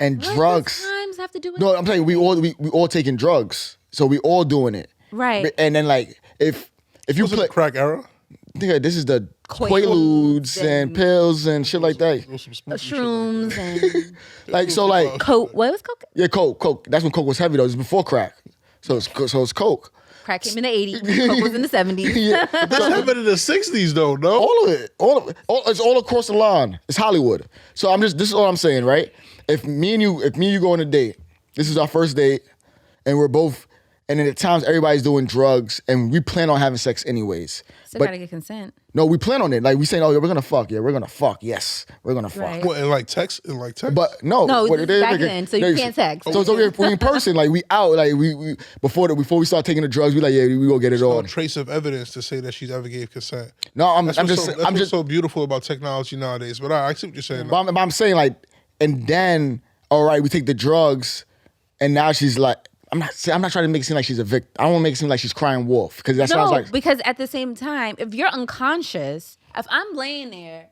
and What drugs. does times have to do with No, I'm telling you, we all taking drugs, so we all doing it. Right. And then like if you Was it play, the crack era? nigga, this is the Quaaludes Quaaludes and pills and shit like that. It was some spooky shit shrooms and Like so, like coke. What was coke? yeah, coke. That's when coke was heavy though. It was before crack, so it's coke. Crack came in the 80s. Coke was in the 70s. Yeah, That's happened in the 60s, though, no? all of it, it's all across the line. It's Hollywood. So this is all I'm saying, right? If me and you go on a date, this is our first date, and we're both, and then at times everybody's doing drugs, and we plan on having sex anyways. Still But gotta get consent. no, we plan on it. Like we saying, oh yeah, we're gonna fuck. Yeah, we're gonna fuck. Yes, we're gonna fuck. Right. What, in like text? But no, No, what this it is is, back like, then, so you can't text. So we in person, like we out, like we before we start taking the drugs, we like yeah, we gonna get it no on. trace of evidence to say that she's ever gave consent. No, I'm That's what's so beautiful about technology nowadays. But I see what you're saying. But I'm saying like, and then all right, we take the drugs, and now she's like, I'm not trying to make it seem like she's a victim. I don't want to make it seem like she's crying wolf because that sounds like because at the same time, if you're unconscious, if I'm laying there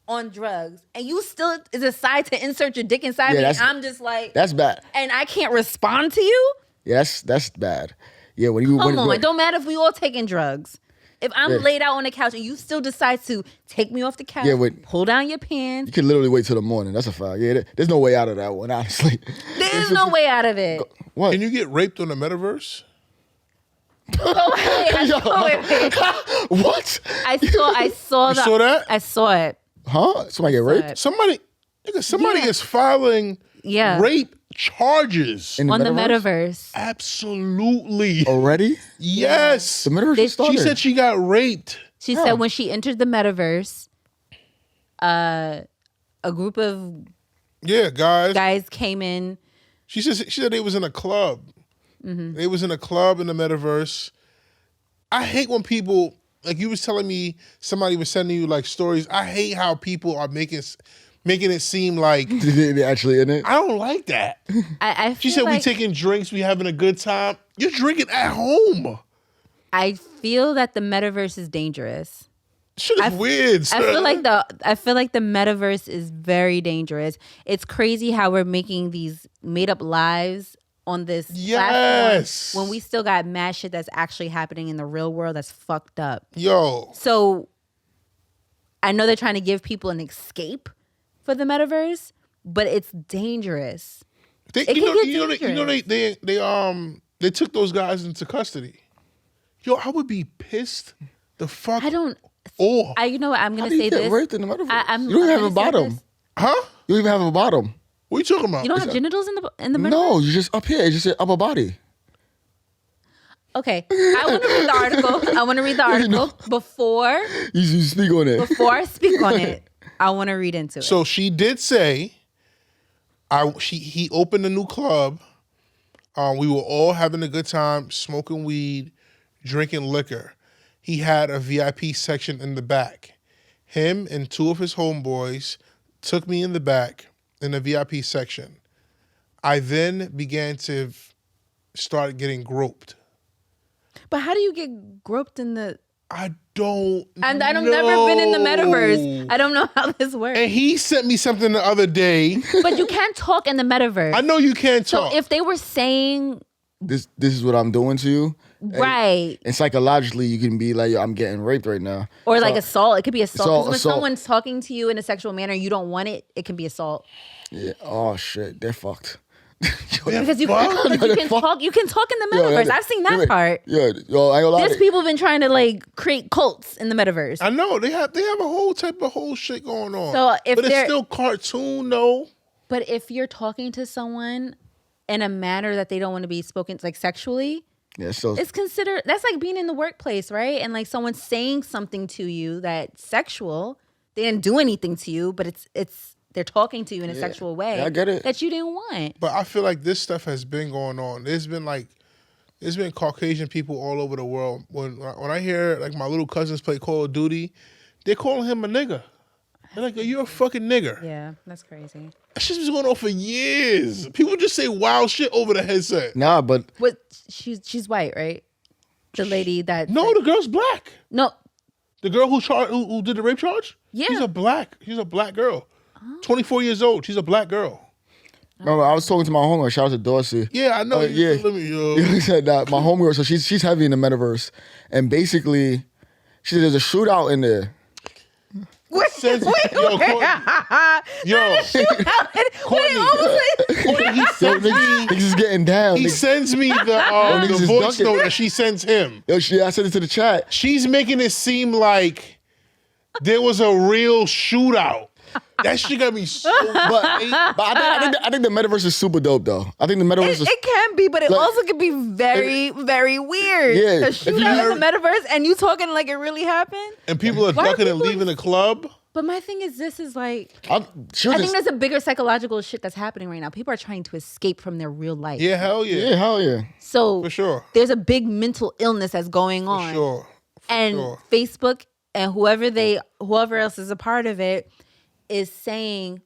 on drugs and you still decide to insert your dick inside Yeah, me, that's- I'm just like, that's bad. and I can't respond to you. Yeah, that's bad. Yeah, when you Come on, when, don't matter if we all taking drugs. If I'm Yeah. laid out on the couch and you still decide to take me off the couch, Yeah, but- pull down your you pants, can literally wait till the morning. That's a fact. Yeah, there's no way out of that one, honestly. there's no way out of it. What? Can you get raped on the metaverse? What? I saw You saw that? I saw it. Huh? Somebody get raped? Somebody Yeah. is filing Yeah. rape charges. In On the metaverse. Absolutely. Already? Yes. The metaverse They- just started. She said she got raped. She said when she entered the metaverse, a group of Yeah, guys came in. She said they was in a club. Mm-hmm. They was in a club in the metaverse. I hate when people, like you was telling me, somebody was sending you like stories. I hate how people are making it seem like they actually in it? I don't like that. I She feel said like, we taking drinks, we having a good time. You're drinking at home. I feel that the metaverse is dangerous. Shit is weird. I feel like the metaverse is very dangerous. It's crazy how we're making these made up lives on this Yes. platform when we still got mad shit that's actually happening in the real world that's fucked up. Yo. So I know they're trying to give people an escape for the metaverse, but it's dangerous. They took those guys into custody. Yo, I would be pissed the fuck I don't. off. You know what? I'm How gonna do you say get this. raped in the metaverse? I'm you don't even have a gonna say bottom. this. Huh? You don't even have a bottom. What are you talking about? You don't have genitals in the metaverse? No, you just up here. It's just your upper body. Okay, I want to read the article. I want to read the article before You speak on it. before I speak on it. I want to read into it. So she did say, he opened a new club. We were all having a good time, smoking weed, drinking liquor. He had a VIP section in the back. Him and two of his homeboys took me in the back in the VIP section. I then began to start getting groped. But how do you get groped in the? I don't And I've know. never been in the metaverse. I don't know how this works. And he sent me something the other day. But you can't talk in the metaverse. I know you can't So talk. if they were saying This is what I'm doing to you. right, And psychologically, you can be like, yo, I'm getting raped right now. or like assault, it could be assault. 'Cause when assault. someone's talking to you in a sexual manner, you don't want it. It can be assault. Yeah. Oh shit, they're fucked. Because you fuck? you can talk in the metaverse. I've seen that part. Yeah, yo, I ain't gonna lie. There's people been trying to like create cults in the metaverse. I know they have a whole type of whole shit going on. So but it's still cartoon though. But if you're talking to someone in a manner that they don't want to be spoken like sexually, so it's considered that's like being in the workplace, right? And like someone saying something to you that's sexual, they didn't do anything to you, but it's they're talking to you in a sexual way. I get it. That you didn't want. But I feel like this stuff has been going on. There's been Caucasian people all over the world. When I hear like my little cousins play Call of Duty, they're calling him a nigger. They're like, you're a fucking nigger. Yeah, that's crazy. That shit's been going on for years. People just say wild shit over the headset. Nah, but What she's white, right? The lady that No, the girl's black. No. The girl who did the rape charge? Yeah. She's a black girl. 24 years old. She's a black girl. remember, I was talking to my homegirl. Shout out to Dorsey. Yeah, I know. Yeah. He said that my homegirl. So she's heavy in the metaverse, and basically, she said there's a shootout in there. Wait, Courtney, he sends me. Niggas is getting down. He sends me the is voice dunking. note that she sends him. Yo, I sent it to the chat. She's making it seem like there was a real shootout. That shit got me so. But I think the metaverse is super dope though. I think the metaverse is. It can be, but it Like, also can be very, very weird. Yeah. To shoot out in the metaverse and you talking like it really happened. And people are Why are ducking and people- leaving the club. But my thing is, this is like, I I think there's a bigger psychological shit that's happening right now. People are trying to escape from their real life. Yeah, hell yeah. Yeah, hell yeah. So For sure. there's a big mental illness that's going on. Sure. And sure. Facebook and whoever else is a part of it is saying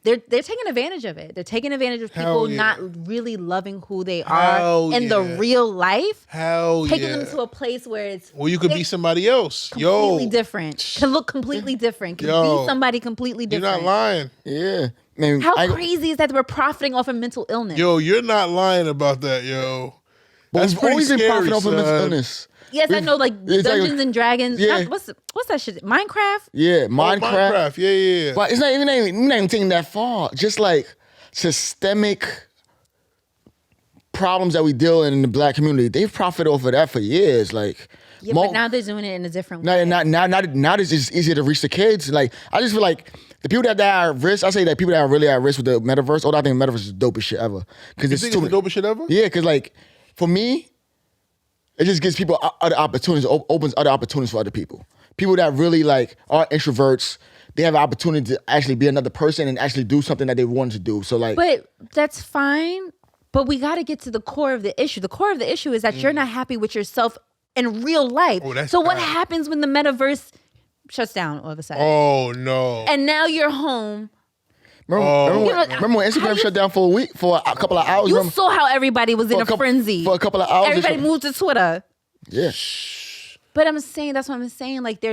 they're taking advantage of it. They're taking advantage of Hell people yeah. not really loving who they are Hell in the yeah. real life. Hell Taking yeah. them to a place where it's Well, you could be somebody else. completely different. Can look completely different. Can Yo, be somebody completely You're different. not lying. Yeah. Man, How crazy is that we're profiting off of mental illness? Yo, you're not lying about that, yo. But That's we've pretty always been scary, profiting off of mental son. illness. Yes, I know, like It's Dungeons and Dragons. Yeah. What's that shit? Minecraft? Yeah, Minecraft. Yeah. But it's not even taking that far. Just like systemic problems that we deal in the black community. They've profited off of that for years. Like, Yeah, but now they're doing it in a different way. now it's just easier to reach the kids. Like, I just feel like the people that are at risk, I say that people that are really at risk with the metaverse, I think the metaverse is the dopest shit ever. Because You think it's the dopest shit ever? Yeah, because like, for me, it just gives people other opportunities, opens other opportunities for other people. People that really like are introverts, they have an opportunity to actually be another person and actually do something that they wanted to do. So like, But that's fine. But we got to get to the core of the issue. The core of the issue is that you're not happy with yourself in real life. Oh, that's so what bad. happens when the metaverse shuts down all of a sudden? Oh, no. And now you're home. remember when Instagram shut down for a week, for a couple of hours? You remember? saw how everybody was in a couple- frenzy. for a couple of hours. Everybody moved to Twitter. Yeah. But I'm saying, that's what I'm saying. Like, the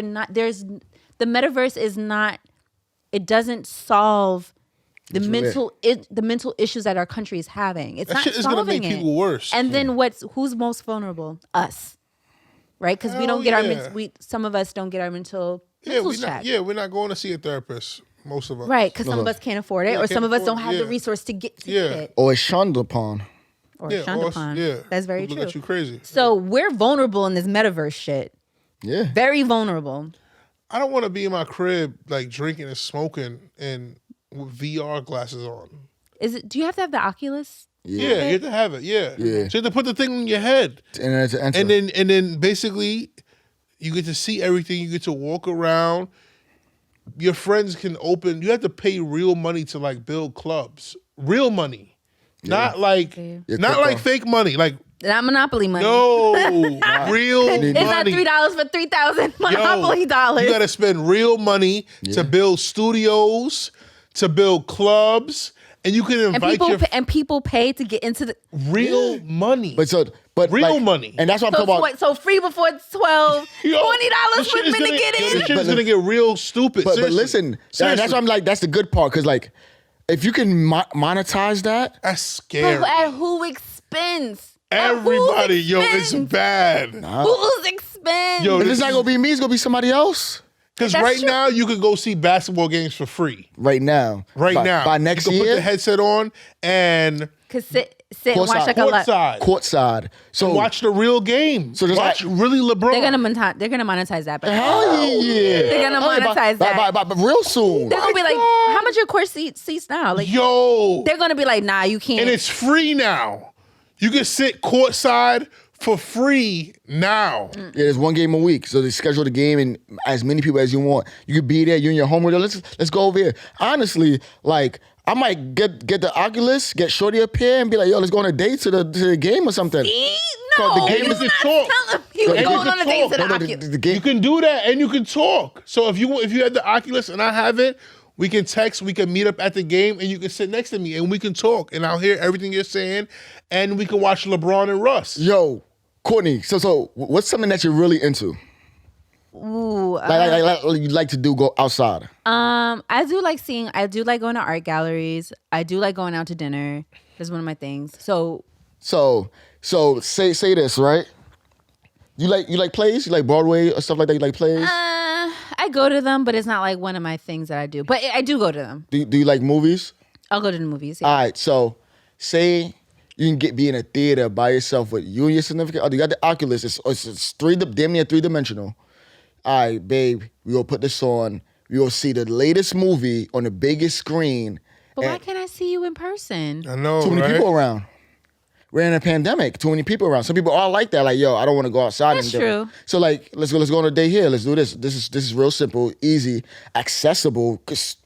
metaverse is not, it doesn't solve the mental issues that our country is having. It's That not shit is gonna solving make it. people worse. And then who's most vulnerable? Us. Right? Because we Hell don't get yeah. some of us don't get our mental Yeah, checked. we're not going to see a therapist, most of us. Right, because some of us can't afford it, Yeah, or some can't of us afford don't have it, the yeah. resource to get Yeah. it. Or it's shunned upon. Or Yeah, shunned or upon. yeah. That's very Look true. at you crazy. So we're vulnerable in this metaverse shit. Yeah. Very vulnerable. I don't want to be in my crib like drinking and smoking and with VR glasses on. Do you have to have the Oculus? Yeah, you have to have it. Yeah. Yeah. So you have to put the thing on your head. And then to enter. And then basically you get to see everything. You get to walk around. Your friends can open. You have to pay real money to like build clubs. Real money. Not like not like fake money. Like Not Monopoly money. no real money. It's not $3 for 3,000 Monopoly dollars. You got to spend real money to build studios, to build clubs, and you can invite people pay to get into the real money. But real like, money. And that's what I'm talking about. So free before 12, $20 Yo, for shit is men to gonna- get yo, in. This shit is gonna get real stupid. But Seriously. listen, Seriously. that's why I'm like, that's the good part. Because like, if you can monetize that, That's scary. But at whose expense? Everybody, yo, it's bad. Whose expense? Yo, if this it's not is- gonna be me, it's gonna be somebody else. Because That's right true. now you could go see basketball games for free. Right now. Right now. By next you can year. put the headset on and Cause sit and watch Courtside. like a lot. courtside. Courtside. So Watch the real game. So just watch like- really LeBron. They're gonna monetize that, but hell yeah. They're gonna monetize that. But real soon. they're gonna be like, how much your course seats now? Like, Yo. they're gonna be like, nah, you can't. And it's free now. You can sit courtside for free now. Yeah, there's one game a week, so they schedule the game and as many people as you want. You could be there. You and your homework. Let's go over here. Honestly, like I might get the Oculus, get Shorty up here, and be like, yo, let's go on a date to the game or something. See? So No, the game you're is a not talk. telling me we're And going you on a can date to talk. the No, Oculus. the game. You can do that and you can talk. So if you have the Oculus and I have it, we can text, we can meet up at the game and you can sit next to me and we can talk and I'll hear everything you're saying and we can watch LeBron and Russ. Yo, Courtney. So what's something that you're really into? Ooh, Like you like to do go outside. I do like going to art galleries. I do like going out to dinner. That's one of my things. So So say this, right? You like plays? You like Broadway or stuff like that? You like plays? I go to them, but it's not like one of my things that I do. But I do go to them. Do you like movies? I'll go to the movies. Yeah. All right, so say you can be in a theater by yourself with you and your significant other. You got the Oculus. It's damn near 3-dimensional. All right, babe, we will put this on. We will see the latest movie on the biggest screen. But why and can't I see you in person? I know, too many right? people around. We're in a pandemic. Too many people around. Some people are like that. Like, yo, I don't want to go outside. That's and do it. true. So like, let's go on a day here. Let's do this. This is real simple, easy, accessible,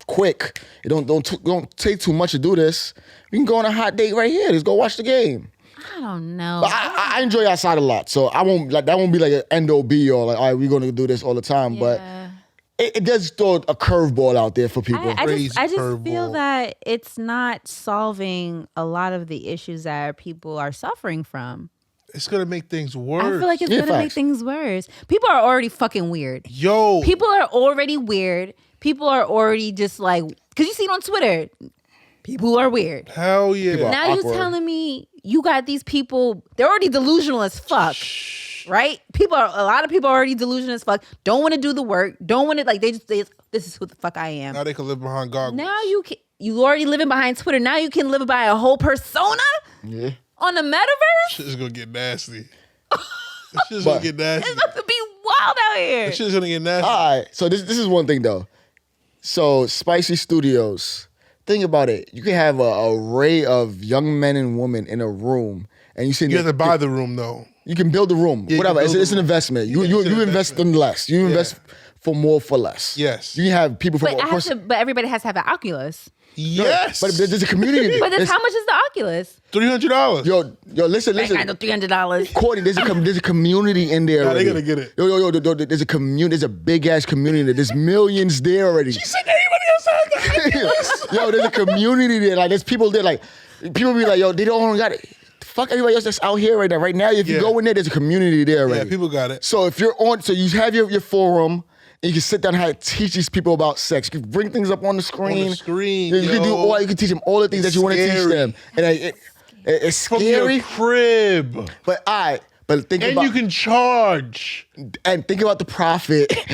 quick. It don't take too much to do this. We can go on a hot date right here. Let's go watch the game. I don't know. But I enjoy outside a lot, so I won't like that. Won't be like an end all be all. Like, all right, we're gonna do this all the time. But Yeah. it does throw a curveball out there for people. I Crazy just feel curveball. that it's not solving a lot of the issues that people are suffering from. It's gonna make things worse. I feel like it's Yeah, gonna make facts. things worse. People are already fucking weird. Yo, People are already weird. People are already just like, because you see it on Twitter. People are weird. hell yeah. People are Now you awkward. telling me you got these people, they're already delusional as fuck. Right? A lot of people are already delusional as fuck. Don't want to do the work. Don't want to, like, this is who the fuck I am. Now they can live behind goggles. Now you already living behind Twitter. Now you can live by a whole persona Yeah. on the metaverse. Shit is gonna get nasty. This shit's gonna get nasty. It's about to be wild out here. This shit's gonna get nasty. All right, so this is one thing though. So Spicy Studios. Think about it. You can have an array of young men and women in a room, and you see You have to buy the room though. You can build a room, Yeah, you whatever. can It's, build it's a an room. investment. Yeah, You it's an invest in investment. less. You invest for more for less. Yes. You can have people from. But everybody has to have an Oculus. Yes. But there's a community. But then It's- how much is the Oculus? $300. Yo, listen. I know $300. Courtney, there's a community in there. Nah, they already. gonna get it. Yo, there's a community. There's a big ass community. There's millions there already. She said anybody outside the Oculus. Yo, there's a community there. Like there's people there. Like people be like, yo, they don't got it. Fuck everybody else that's out here right now. Right now, if you Yeah. go in there's a community there Yeah, already. people got it. So if you're on, so you have your forum, and you can sit down and teach these people about sex. You can bring things up on the screen. On the screen, You can do yo. all. You can teach them all the things that you want to teach Scary. them, and it's From scary. your crib. But but think And about you can charge. think about the profit. think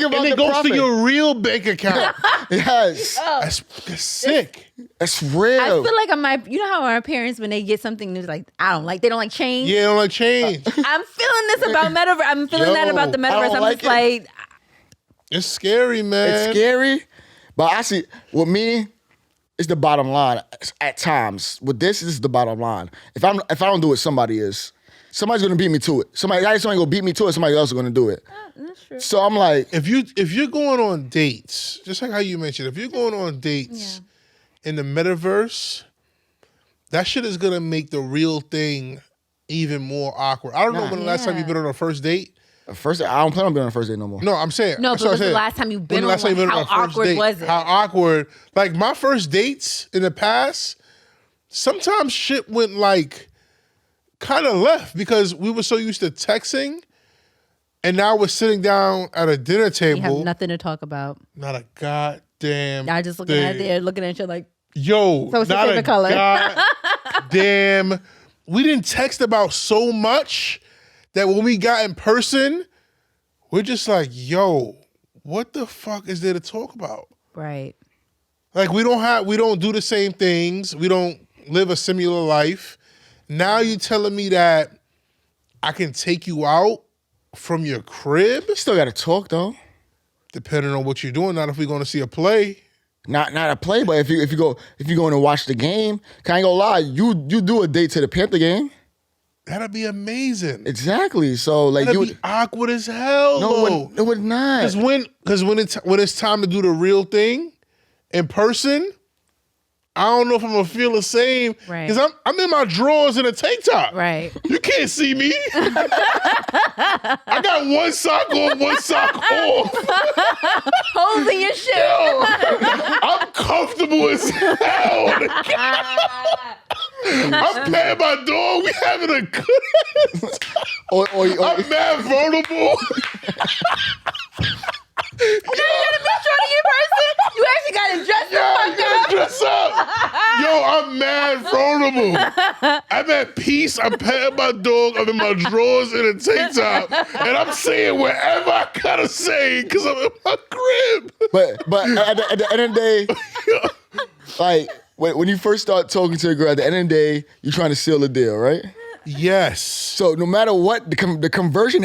about And it the goes profit. to your real bank account. Yes, That's sick. that's real. I feel like you know how our parents, when they get something new, like, they don't like change. Yeah, don't like change. I'm feeling this about metaverse. I'm feeling that Yo, about the I metaverse. don't I'm like just it. like, It's scary, man. It's scary, but I see with me, it's the bottom line. At times, with this is the bottom line. If I don't do it, somebody's gonna beat me to it. Somebody gonna beat me to it. Somebody else is gonna do it. that's true. So I'm like, If you're going on dates, just like how you mentioned, if you're going on dates in the metaverse, that shit is gonna make the real thing even more awkward. I don't know when the last time you've been on a first date. first, I don't plan on being on a first date no more. No, I'm saying. No, that's but what I'm when's the saying. last time you've When been the last on time you've one? been How on a first awkward date? was it? How awkward. Like my first dates in the past, sometimes shit went like kind of left because we were so used to texting, and now we're sitting down at a dinner You table. have nothing to talk about. Not a goddamn. Y'all just looking thing. at there, looking at you like, Yo, So what's your not favorite a color? goddamn. We didn't text about so much that when we got in person, we're just like, yo, what the fuck is there to talk about? Right. Like we don't do the same things. We don't live a similar life. Now you telling me that I can take you out from your crib? You still gotta talk though. Depending on what you're doing. Not if we're going to see a play. Not a play, but if you going to watch the game, I ain't gonna lie, you do a date to the Panther game. That'd be amazing. Exactly. So like That'd be awkward as hell. No, it would not. Because when it's time to do the real thing in person, I don't know if I'm gonna feel the same. Right. Because I'm in my drawers in a tank top. Right. You can't see me. I got one sock on, one sock off. Holes in your shoe. Yo, I'm comfortable as hell. I'm paying my dog. We having a good I'm mad vulnerable. You actually got to dress the You fuck gotta up. dress up. Yo, I'm mad vulnerable. I'm at peace. I'm petting my dog. I'm in my drawers in a tank top. And I'm saying whatever I gotta say because I'm in my crib. But at the end of the day, like when you first start talking to a girl, at the end of the day, you're trying to seal the deal, right? Yes. So no matter what, the conversion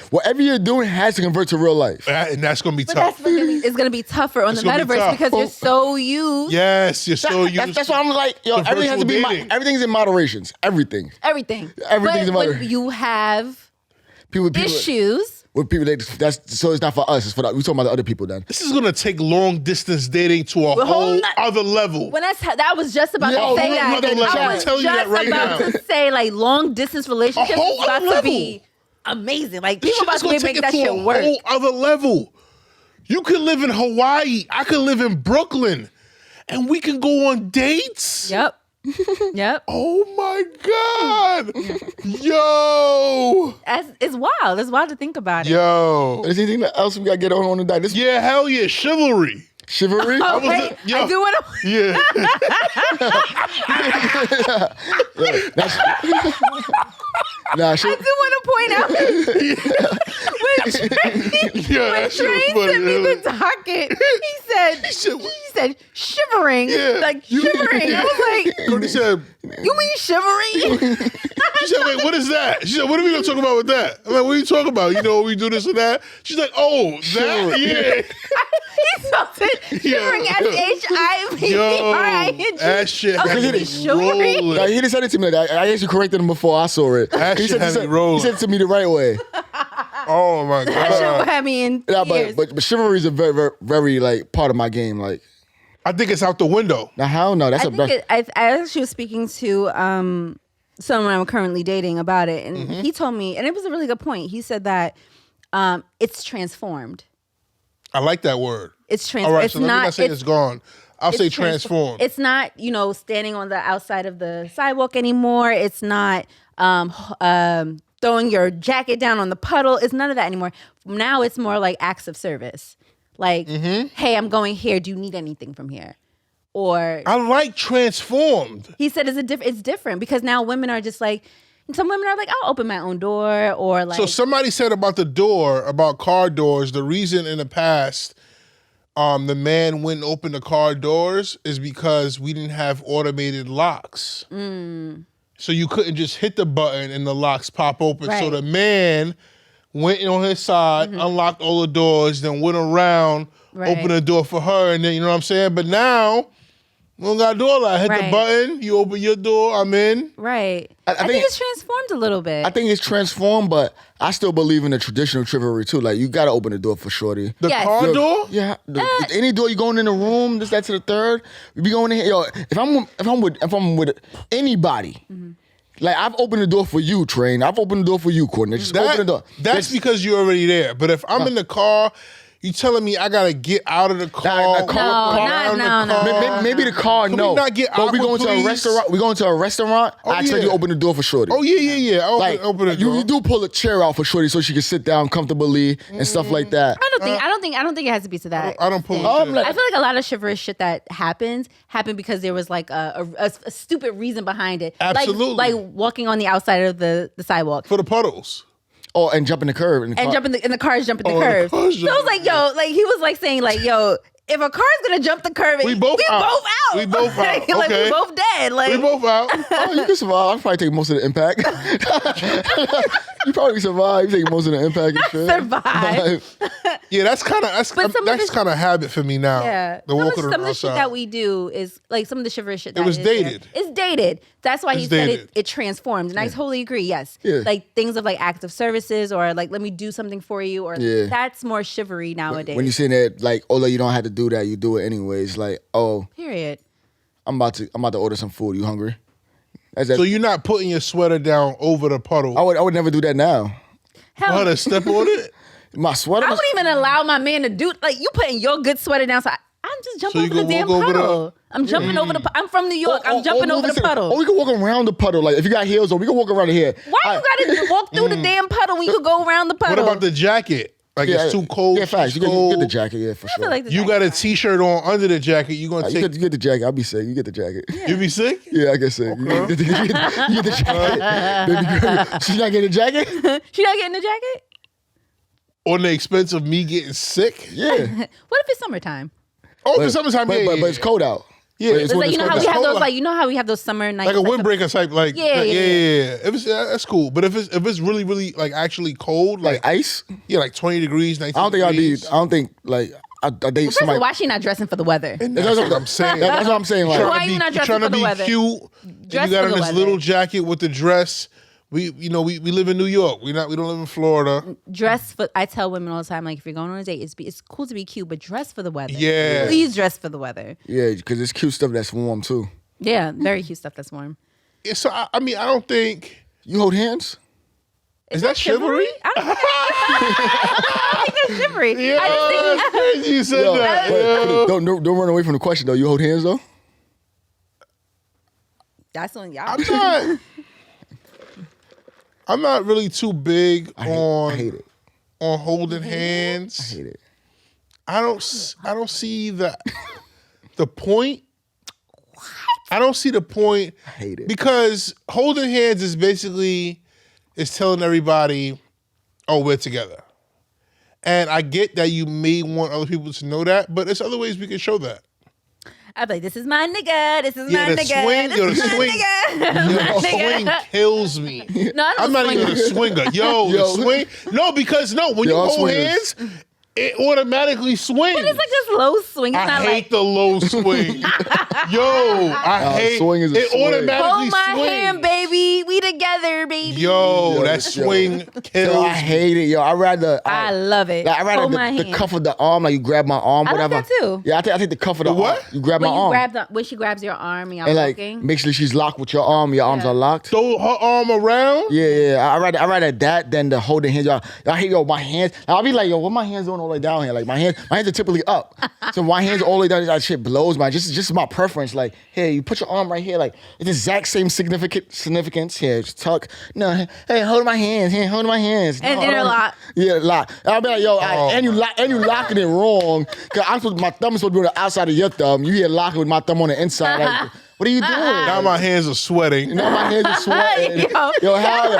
whatever you're doing has to convert to real life. And that's gonna be But tough. it's going to be tougher on It's the gonna be metaverse tough. because you're so used. Yes, you're so used. That's why I'm like, yo, to everything has to be virtual dating. everything's in moderations. Everything. Everything. Everything's But about- when you have People issues. with people so it's not for us. It's for we talking about the other people then. This is gonna take long distance dating to a whole other level. When that was just about Yo, to say hold on, that. hold on, let me I was tell you just that right about now. to say like long distance relationships A whole is about other to be amazing. Like This people shit about is to gonna make take that it to shit a work. whole other level. You could live in Hawaii. I could live in Brooklyn, and we can go on dates. Yep. Yep. Oh my God. Yo. It's wild. It's wild to think about it. Yo. Is there anything else we gotta get on the diet? This Yeah, hell yeah. Chivalry. Chivalry? Oh, was wait, it? Yo. I do want to. Yeah. Nah, I do want to point out when Trey sent me the docket, he said shivering, Yeah. like shivering. I was like, Courtney said, you mean shivering? she said, wait, what is that? She said, what are we going to talk about with that? I'm like, what are you talking about? You know, we do this and that. She's like, oh, that? Chivalry. Yeah. He spelled it shivering S-H-I-V-R-I-N-G. That shit I was had like, me shivering? rolling. Nah, he didn't send it to me like that. I actually corrected him before I saw it. That He shit had me rolling. He sent it to me the right way. Oh, my That shit God. had me in Nah, tears. but chivalry is a very, very, very like part of my game. Like, I think it's out the window. now hell no, that's I a think I actually was speaking to someone I'm currently dating about it, and he told me, and it was a really good point. He said that it's transformed. I like that word. It's All transformed. right, It's so let me not. not say it's gone. I'll say it's transformed. It's not, standing on the outside of the sidewalk anymore. It's not throwing your jacket down on the puddle. It's none of that anymore. Now it's more like acts of service. Like, hey, I'm going here. Do you need anything from here? Or I like transformed. he said it's different because now women are just like, some women are like, I'll open my own door, or like. So somebody said about the door, about car doors, the reason in the past the man wouldn't open the car doors is because we didn't have automated locks. So you couldn't just hit the button and the locks pop open. So Right. the man went on his side, unlocked all the doors, then went around, Right. opened the door for her, and then, you know what I'm saying? But now, we don't got to do all that. Hit the Right. button, you open your door, I'm in. Right. I I think think- it's transformed a little bit. I think it's transformed, but I still believe in the traditional chivalry too. Like you gotta open the door for shorty. The Yes. car Yo, door? Yeah, any door you going in the room, this, that to the third. You be going in here. Yo, if I'm with anybody, like I've opened the door for you, Train. I've opened the door for you, Courtney. Just open the door. That's because you're already there. But if I'm in the car, you telling me I gotta get out of the car? the car- walk around no. the car? Maybe the car, Can no. we not get but we aqua, going to a please? restaurant. We going to a restaurant. Oh, I expect you yeah. to open the door for shorty. Oh yeah. Like Open the door. you do pull a chair out for shorty so she can sit down comfortably and stuff like that. I don't think it has to be to that. I don't pull extent. a chair. like- I feel like a lot of chivalrous shit that happened because there was like a stupid reason behind it. Absolutely. Like walking on the outside of the sidewalk. For the puddles. Oh, and jumping the curb. And the cars jumping the Oh, the curves. So I cars was jumping like, yo, like he was like saying like, yo, if a car's gonna jump the curve, We both out. We both out. Like Okay. we both dead. Like We both out. Oh, you can survive. I'll probably take most of the impact. You probably survive. You take most of the impact and shit. survive. Yeah, that's kind of a habit for me now. Yeah. The walking Some of the shit outside. that we do is like some of the Shivery shit. That was is there. dated. It's dated. That's why he It's said dated. it transformed, and I totally agree. Yes. Yeah. Like things of like active services or like let me do something for you or Yeah. that's more Shivery nowadays. When you're sitting there, like, although you don't have to do that, you do it anyways. Like, oh, Period. I'm about to order some food. You hungry? That's So you're not putting your sweater down over the puddle. I would never do that now. Hell, To step on it. My sweater. I wouldn't even allow my man to do like you putting your good sweater down. So I'm just jumping So you over the gonna damn walk over puddle. I'm jumping over the. I'm from New York. I'm jumping over the puddle. Oh, we can walk around the puddle. Like if you got heels on, we can walk around here. Why you gotta walk through the damn puddle when you could go around the What puddle? about the jacket? Like it's too cold. Yeah, facts. You it's get the cold. jacket, yeah, for I feel sure. like the You jacket got a fine. t-shirt on under the jacket. You gonna You take? get the jacket. I'll be sick. You get the jacket. You be sick? Yeah, I guess so. You get the jacket. Baby girl. She's not getting a jacket? She not getting the jacket? On the expense of me getting sick? Yeah. What if it's summertime? Oh, for summertime, but, yeah, but yeah, it's cold out. Yeah. But It's It's like you know how we cold have out. those like you know how we have those summer nights like a windbreaker type, like Yeah. If it's that's cool. But if it's really like actually cold, Like ice? yeah, like 20 degrees, 19 I don't think I degrees. need. I don't think like I date First of all, somebody. why she not dressing for the weather? And that's what I'm saying. That's what I'm saying. Like, Why you not dressing trying to for the be weather? cute. And Dress you got for on the this weather. little jacket with the dress. We live in New York. We don't live in Florida. Dress for. I tell women all the time, like if you're going on a date, it's cool to be cute, but dress for the weather. Yeah. Please dress for the weather. yeah, because it's cute stuff that's warm too. Yeah, very cute stuff that's warm. Yeah, so I mean, I don't think You hold hands? is that chivalry? I don't think that's Shivery. Yeah, I just think that's crazy you said Yo, that. wait, don't run away from the question though. You hold hands though? that's on y'all. I'm not really too big I on hate it. on holding hands. I hate it. I don't see the point. I don't see the point. I hate it. Because holding hands is basically telling everybody, oh, we're together. And I get that you may want other people to know that, but there's other ways we can show that. I'd be like, this is my nigga. This is Yeah, my the nigga. swing- This yo, is the my swing- nigga. Yo, My the swing nigga. kills me. No, I don't I'm not swing. even a swinger. Yo, the Yo. swing. No, because when you I'll hold swing hands, it automatically swings. But it's like this low swing. It's I not hate like the low swing. Yo, I hate swing is a it. swing. Automatically hold my swings. hand, baby. We together, baby. Yo, Yo, that swing kills. Yo, I hate it. Yo, I rather. I love it. Like, I rather Hold my the hand. cuff of the arm, like you grab my arm, I like whatever. that too. Yeah, I think the cuff of the what? arm. You grab when my you arm. grab when she grabs your arm and y'all and like walking. make sure she's locked with your arm. Your arms Yeah. are locked. Throw her arm around. Yeah. I rather that than the holding hands. Y'all hate my hands. I'll be like, yo, what my hands doing all the way down here? Like my hands are typically up. So my hands all the way down. That shit blows, man. Just my preference. Like, hey, you put your arm right here. Like it's the exact same significance. Here, just tuck. No, hey, hold my hands. Hey, hold my hands. And No, interlock. Yeah, lock. I'll be like, yo, and you locking it wrong. Cause my thumb is supposed to be on the outside of your thumb. You here locking with my thumb on the inside. Like, what are you doing? Now my hands are sweating. Now my hands are sweating. Yo, how?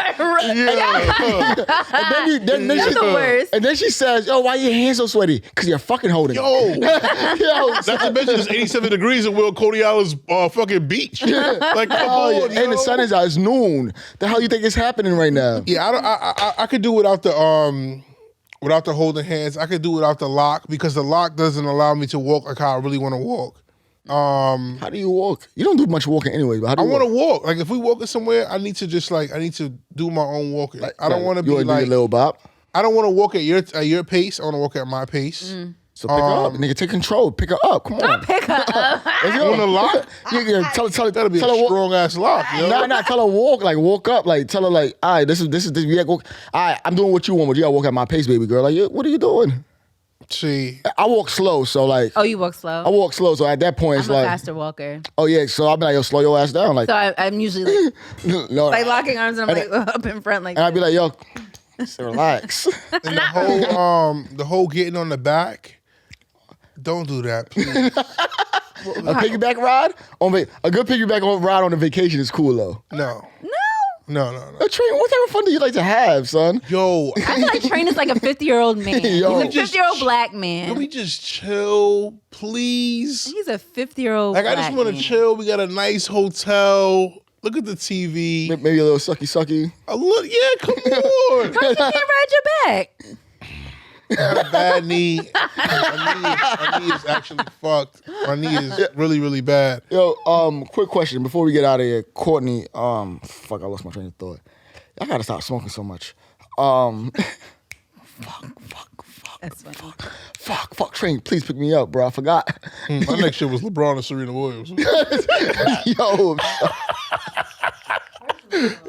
Yeah. Then You're she, the worst. and then she says, yo, why your hands so sweaty? Because you're fucking holding it. Yo, Yo, not to mention it's 87 degrees in Will Cody Island's fucking beach. Like, come oh, on, yeah. And the sun is out. It's noon. The hell you think is happening right now? Yeah, I could do without the holding hands. I could do without the lock because the lock doesn't allow me to walk like how I really want to walk. How do you walk? You don't do much walking anyway, but how do I you want to walk? walk. Like if we walking somewhere, I need to do my own walking. I don't want to You be wanna do like your little bop? I don't want to walk at your pace. I want to walk at my pace. So pick her up. Nigga, take control. Pick her up. Come on. Pick her up. Let's You want to lock? Yeah, tell That'll be tell a her walk. strong ass lock. Yo. Nah, tell her walk up, like tell her like, all right, this is we gotta go. All right, I'm doing what you want, but you gotta walk at my pace, baby girl. Like, what are you doing? See, I walk slow, so like, Oh, you walk slow. I walk slow, so at that point it's I'm a like, faster walker. oh yeah, so I'll be like, yo, slow your ass down, like, So I'm usually no, like locking arms and I'm like up in front like and I'll be like, yo, relax. and the whole getting on the back. Don't do that, please. A piggyback ride a good piggyback ride on a vacation is cool though. No. no. No. Train, what type of fun do you like to have, son? Yo, I feel like Train is like a 50-year-old man. Yo. He's a 50-year-old black man. can we just chill, please? He's a 50-year-old Like, black I just want to man. chill. We got a nice hotel. Look at the TV. Maybe a little sucky. A little, yeah, come on. Why you can't ride your back? I got a bad knee. My knee is actually fucked. My knee is really, really bad. Yo, quick question before we get out of here. Courtney, fuck, I lost my train of thought. I gotta stop smoking so much. That's funny. Fuck, Train, please pick me up, bro. I forgot. My next shit was LeBron and Serena Williams. Yo,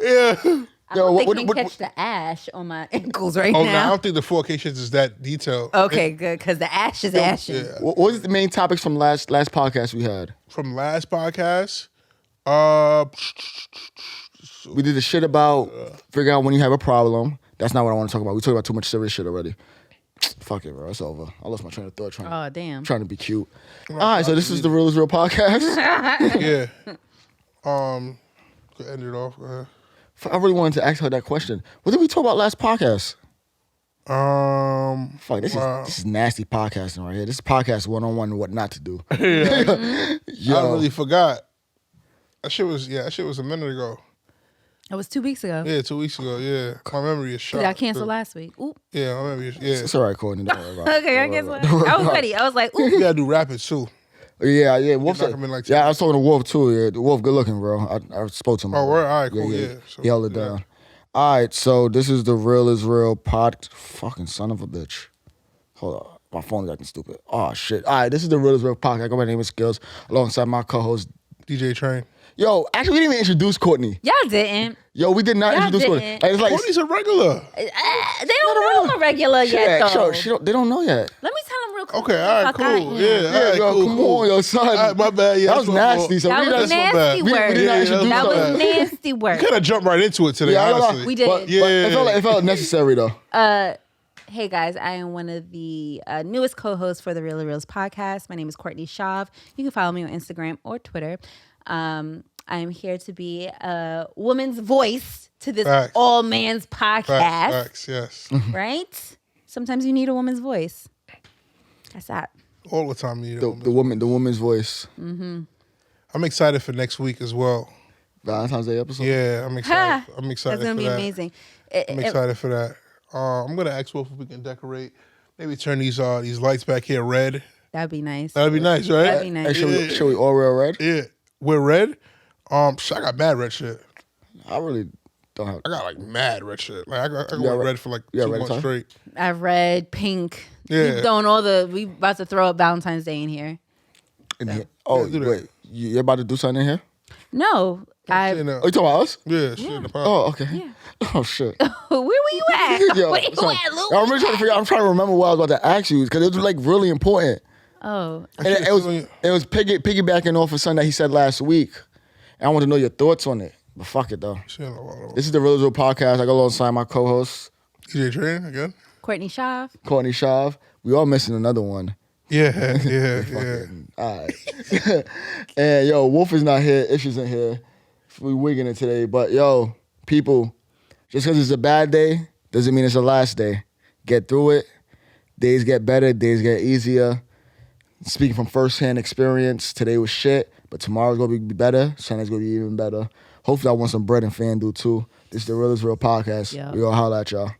Yeah. I Yo, don't what- think what- catch the ash on my ankles right Oh, no, I now. don't think the 4K shit is that detailed. Okay, good, because the ash is ashing. Yeah. what was the main topics from last podcast we had? From last podcast, We did the shit about figure out when you have a problem. That's not what I want to talk about. We talked about too much serious shit already. Fuck it, bro. It's over. I lost my train of thought Oh, damn. trying to be cute. All right, so this is the Real is Real podcast. yeah. Could end it off. Go ahead. I really wanted to ask her that question. What did we talk about last podcast? Fuck, this is nasty podcasting right here. This is podcast 101 and what not to do. I really forgot. That shit was a minute ago. It was 2 weeks ago. Yeah, 2 weeks ago. Yeah, my memory is shot. Did I cancel last week? Ooh. Yeah, my memory is. Yeah, It's all right, Courtney. Don't worry about it. Okay, I canceled. I was ready. I was like, you ooh. gotta do rapids too. Yeah. Wolf knock said, him in like I was talking to Wolf too. Yeah, the Wolf good looking, bro. I spoke to him. Oh, word? All right, cool, yeah. So, He held it down. All right, so this is the Real is Real pod. Fucking son of a bitch. Hold on. My phone is acting stupid. Oh, shit. All right, this is the Real is Real podcast. My name is Skillz, alongside my co-host. DJ Train. Yo, actually, we didn't even introduce Courtney. Y'all didn't. Yo, we did not Y'all introduce Courtney. didn't. Like, it's like, Courtney's a regular. They don't know I'm a regular yet, though. they don't know yet. Let me tell them real quick. Okay, all right, Fuck I am. cool. Yeah, all right, yo, cool, come cool. on, yo, son. All right, my bad. Yeah, That was that's my nasty. fault. So That we was did not- nasty we work. did not introduce That her. was nasty work. Kind of jumped right into it today, Yeah, honestly. We did. But Yeah. it felt necessary, though. Hey guys, I am one of the newest co-hosts for the Real Reels podcast. My name is Courtney Shav. You can follow me on Instagram or Twitter. I am here to be a woman's voice to this Facts. all man's podcast. Facts, yes. Right? Sometimes you need a woman's voice. That's that. All the time. You The woman's voice. I'm excited for next week as well. Valentine's Day episode. Yeah, I'm excited. I'm excited That's gonna for be that. amazing. I'm excited for that. I'm gonna ask Wolf if we can decorate. Maybe turn these lights back here red. That'd be nice. That'd be nice, right? That'd be nice. Hey, should we all wear red? Yeah, we're red. I got mad red shit. I really don't have. I got like mad red shit. Like I You can got wear red- red for like you got 2 red months tie? straight. I've read pink. Yeah. We about to throw up Valentine's Day in here. In here. Oh, Yeah, do that. wait. You're about to do something in here? No. Shit in Where the- Oh, you talking about us? yeah, shit in the pot. Oh, okay. Oh, shit. were you at? Yo, Where you son, at, Luke? I'm really trying to figure out. I'm trying to remember what I was about to ask you because it was like really important. Oh. And it was piggybacking off of something that he said last week. And I want to know your thoughts on it. But fuck it though. Shit in the water. This is the Real is Real podcast. I go alongside my co-host DJ Train again. Courtney Shav. Courtney Shav. We all missing another one. Yeah, yeah. All right. And yo, Wolf is not here. Issues in here. We wigging it today. But yo, people, just because it's a bad day doesn't mean it's the last day. Get through it. Days get better. Days get easier. Speaking from firsthand experience, today was shit, but tomorrow's gonna be better. Sunday's gonna be even better. Hopefully, I want some bread and FanDuel too. This is the Real is Real podcast. Yeah. We gonna holler at y'all.